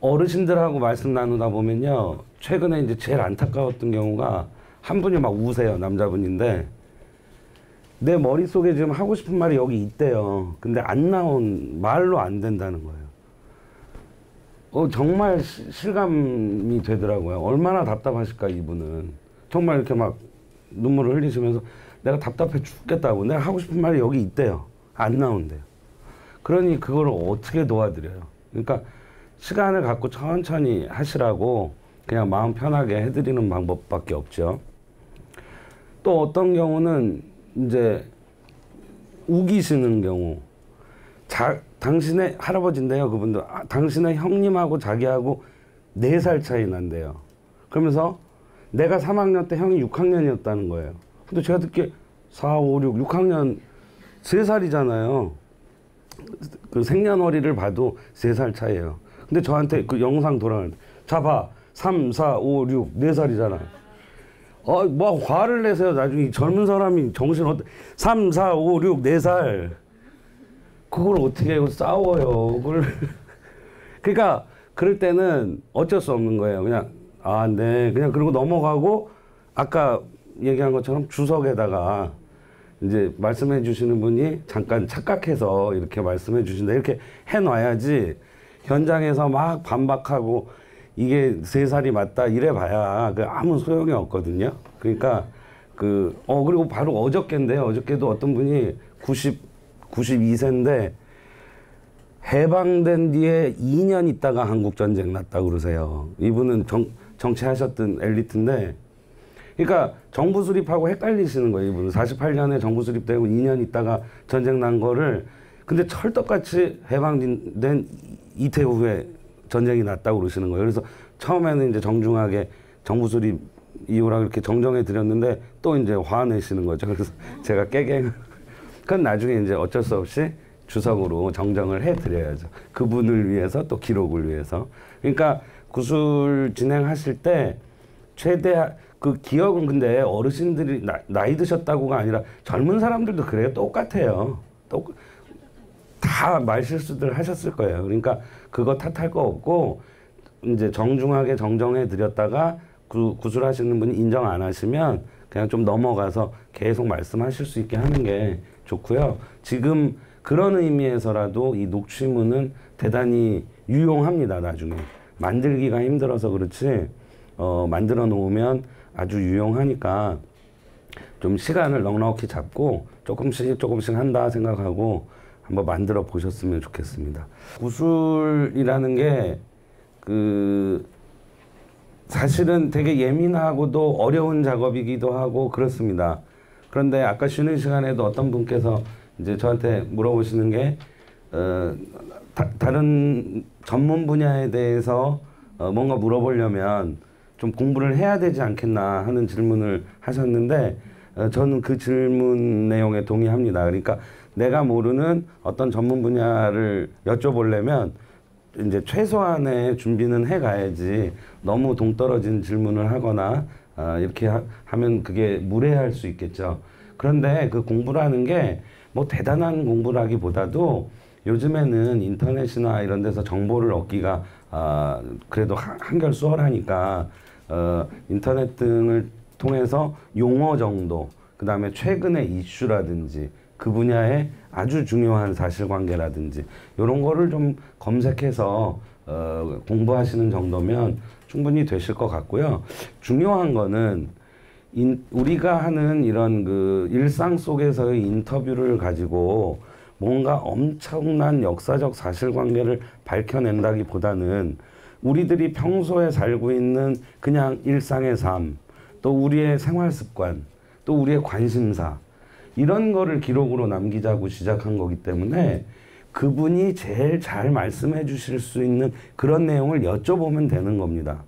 어르신들하고 말씀 나누다 보면요, 최근에 이제 제일 안타까웠던 경우가 한 분이 막 우세요. 남자분인데, 내 머릿속에 지금 하고 싶은 말이 여기 있대요. 근데 말로 안 된다는 거예요. 정말 실감이 되더라고요. 얼마나 답답하실까, 이분은. 정말 이렇게 막 눈물을 흘리시면서 내가 답답해 죽겠다고. 내가 하고 싶은 말이 여기 있대요. 안 나온대요. 그러니 그걸 어떻게 도와드려요. 그러니까 시간을 갖고 천천히 하시라고 그냥 마음 편하게 해드리는 방법밖에 없죠. 또 어떤 경우는 이제 우기시는 경우, 당신의 할아버지인데요, 그분도 당신의 형님하고 자기하고 4살 차이 난대요. 그러면서 내가 3학년 때 형이 6학년이었다는 거예요. 근데 제가 듣기에 4, 5, 6, 6학년 3살이잖아요. 그 생년월일을 봐도 3살 차이예요. 근데 저한테 그 영상 돌아가는데 자 봐, 3, 4, 5, 6, 4살이잖아요. 뭐 화를 내세요. 나중에 젊은 사람이 정신 3, 4, 5, 6, 4살. 그걸 어떻게 해요? 싸워요. 그걸. 그러니까 그럴 때는 어쩔 수 없는 거예요. 그냥 네. 그냥 그러고 넘어가고 아까 얘기한 것처럼 주석에다가 이제 말씀해 주시는 분이 잠깐 착각해서 이렇게 말씀해 주신다. 이렇게 해놔야지 현장에서 막 반박하고 이게 3살이 맞다 이래봐야 아무 소용이 없거든요. 그러니까 그리고 바로 어저께인데요. 어저께도 어떤 분이 92세인데 해방된 뒤에 2년 있다가 한국 전쟁 났다고 그러세요. 이분은 정치하셨던 엘리트인데, 그러니까 정부 수립하고 헷갈리시는 거예요. 이분은 48년에 정부 수립되고 2년 있다가 전쟁 난 거를, 근데 철떡같이 해방된 이태 후에 전쟁이 났다고 그러시는 거예요. 그래서 처음에는 이제 정중하게 정부 수립 이유라 이렇게 정정해 드렸는데 또 이제 화내시는 거죠. 그래서 제가 그건 나중에 이제 어쩔 수 없이 주석으로 정정을 해 드려야죠. 그분을 위해서 또 기록을 위해서. 그러니까 구술 진행하실 때 최대한 그 기억은 근데 어르신들이 나이 드셨다고가 아니라 젊은 사람들도 그래요. 똑같아요. 다 말실수들 하셨을 거예요. 그러니까 그거 탓할 거 없고 이제 정중하게 정정해 드렸다가 구술하시는 분이 인정 안 하시면 그냥 좀 넘어가서 계속 말씀하실 수 있게 하는 게 좋고요. 지금 그런 의미에서라도 이 녹취문은 대단히 유용합니다. 나중에 만들기가 힘들어서 그렇지 만들어 놓으면 아주 유용하니까 좀 시간을 넉넉히 잡고 조금씩 한다 생각하고 한번 만들어 보셨으면 좋겠습니다. 구술이라는 게 사실은 되게 예민하고도 어려운 작업이기도 하고 그렇습니다. 그런데 아까 쉬는 시간에도 어떤 분께서 이제 저한테 물어보시는 게 다른 전문 분야에 대해서 뭔가 물어보려면 좀 공부를 해야 되지 않겠나 하는 질문을 하셨는데 저는 그 질문 내용에 동의합니다. 그러니까 내가 모르는 어떤 전문 분야를 여쭤보려면 이제 최소한의 준비는 해가야지 너무 동떨어진 질문을 하거나 이렇게 하면 그게 무례할 수 있겠죠. 그런데 그 공부라는 게 뭐 대단한 공부라기보다도 요즘에는 인터넷이나 이런 데서 정보를 얻기가 그래도 한결 수월하니까 인터넷 등을 통해서 용어 정도, 그 다음에 최근의 이슈라든지 그 분야의 아주 중요한 사실관계라든지 이런 거를 좀 검색해서 공부하시는 정도면 충분히 되실 것 같고요. 중요한 거는 우리가 하는 이런 그 일상 속에서의 인터뷰를 가지고 뭔가 엄청난 역사적 사실관계를 밝혀낸다기보다는 우리들이 평소에 살고 있는 그냥 일상의 삶, 또 우리의 생활 습관, 또 우리의 관심사, 이런 거를 기록으로 남기자고 시작한 거기 때문에 그분이 제일 잘 말씀해 주실 수 있는 그런 내용을 여쭤보면 되는 겁니다.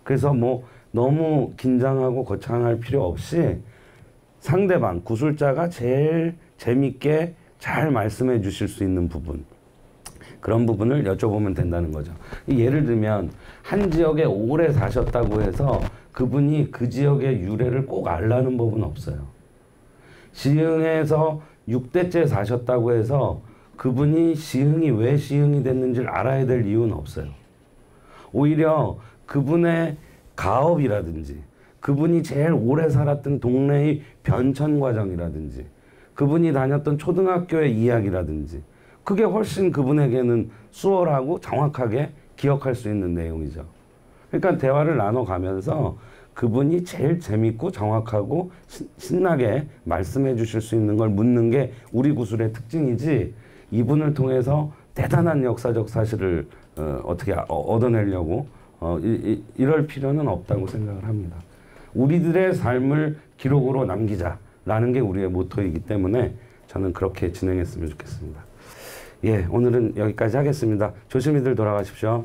그래서 뭐 너무 긴장하고 거창할 필요 없이 상대방, 구술자가 제일 재밌게 잘 말씀해 주실 수 있는 부분, 그런 부분을 여쭤보면 된다는 거죠. 예를 들면 한 지역에 오래 사셨다고 해서 그분이 그 지역의 유래를 꼭 알라는 법은 없어요. 시흥에서 6대째 사셨다고 해서 그분이 시흥이 왜 시흥이 됐는지를 알아야 될 이유는 없어요. 오히려 그분의 가업이라든지 그분이 제일 오래 살았던 동네의 변천 과정이라든지 그분이 다녔던 초등학교의 이야기라든지 그게 훨씬 그분에게는 수월하고 정확하게 기억할 수 있는 내용이죠. 그러니까 대화를 나눠가면서 그분이 제일 재밌고 정확하고 신나게 말씀해 주실 수 있는 걸 묻는 게 우리 구술의 특징이지, 이분을 통해서 대단한 역사적 사실을 어떻게 얻어내려고 이럴 필요는 없다고 생각을 합니다. 우리들의 삶을 기록으로 남기자라는 게 우리의 모토이기 때문에 저는 그렇게 진행했으면 좋겠습니다. 예, 오늘은 여기까지 하겠습니다. 조심히들 돌아가십시오.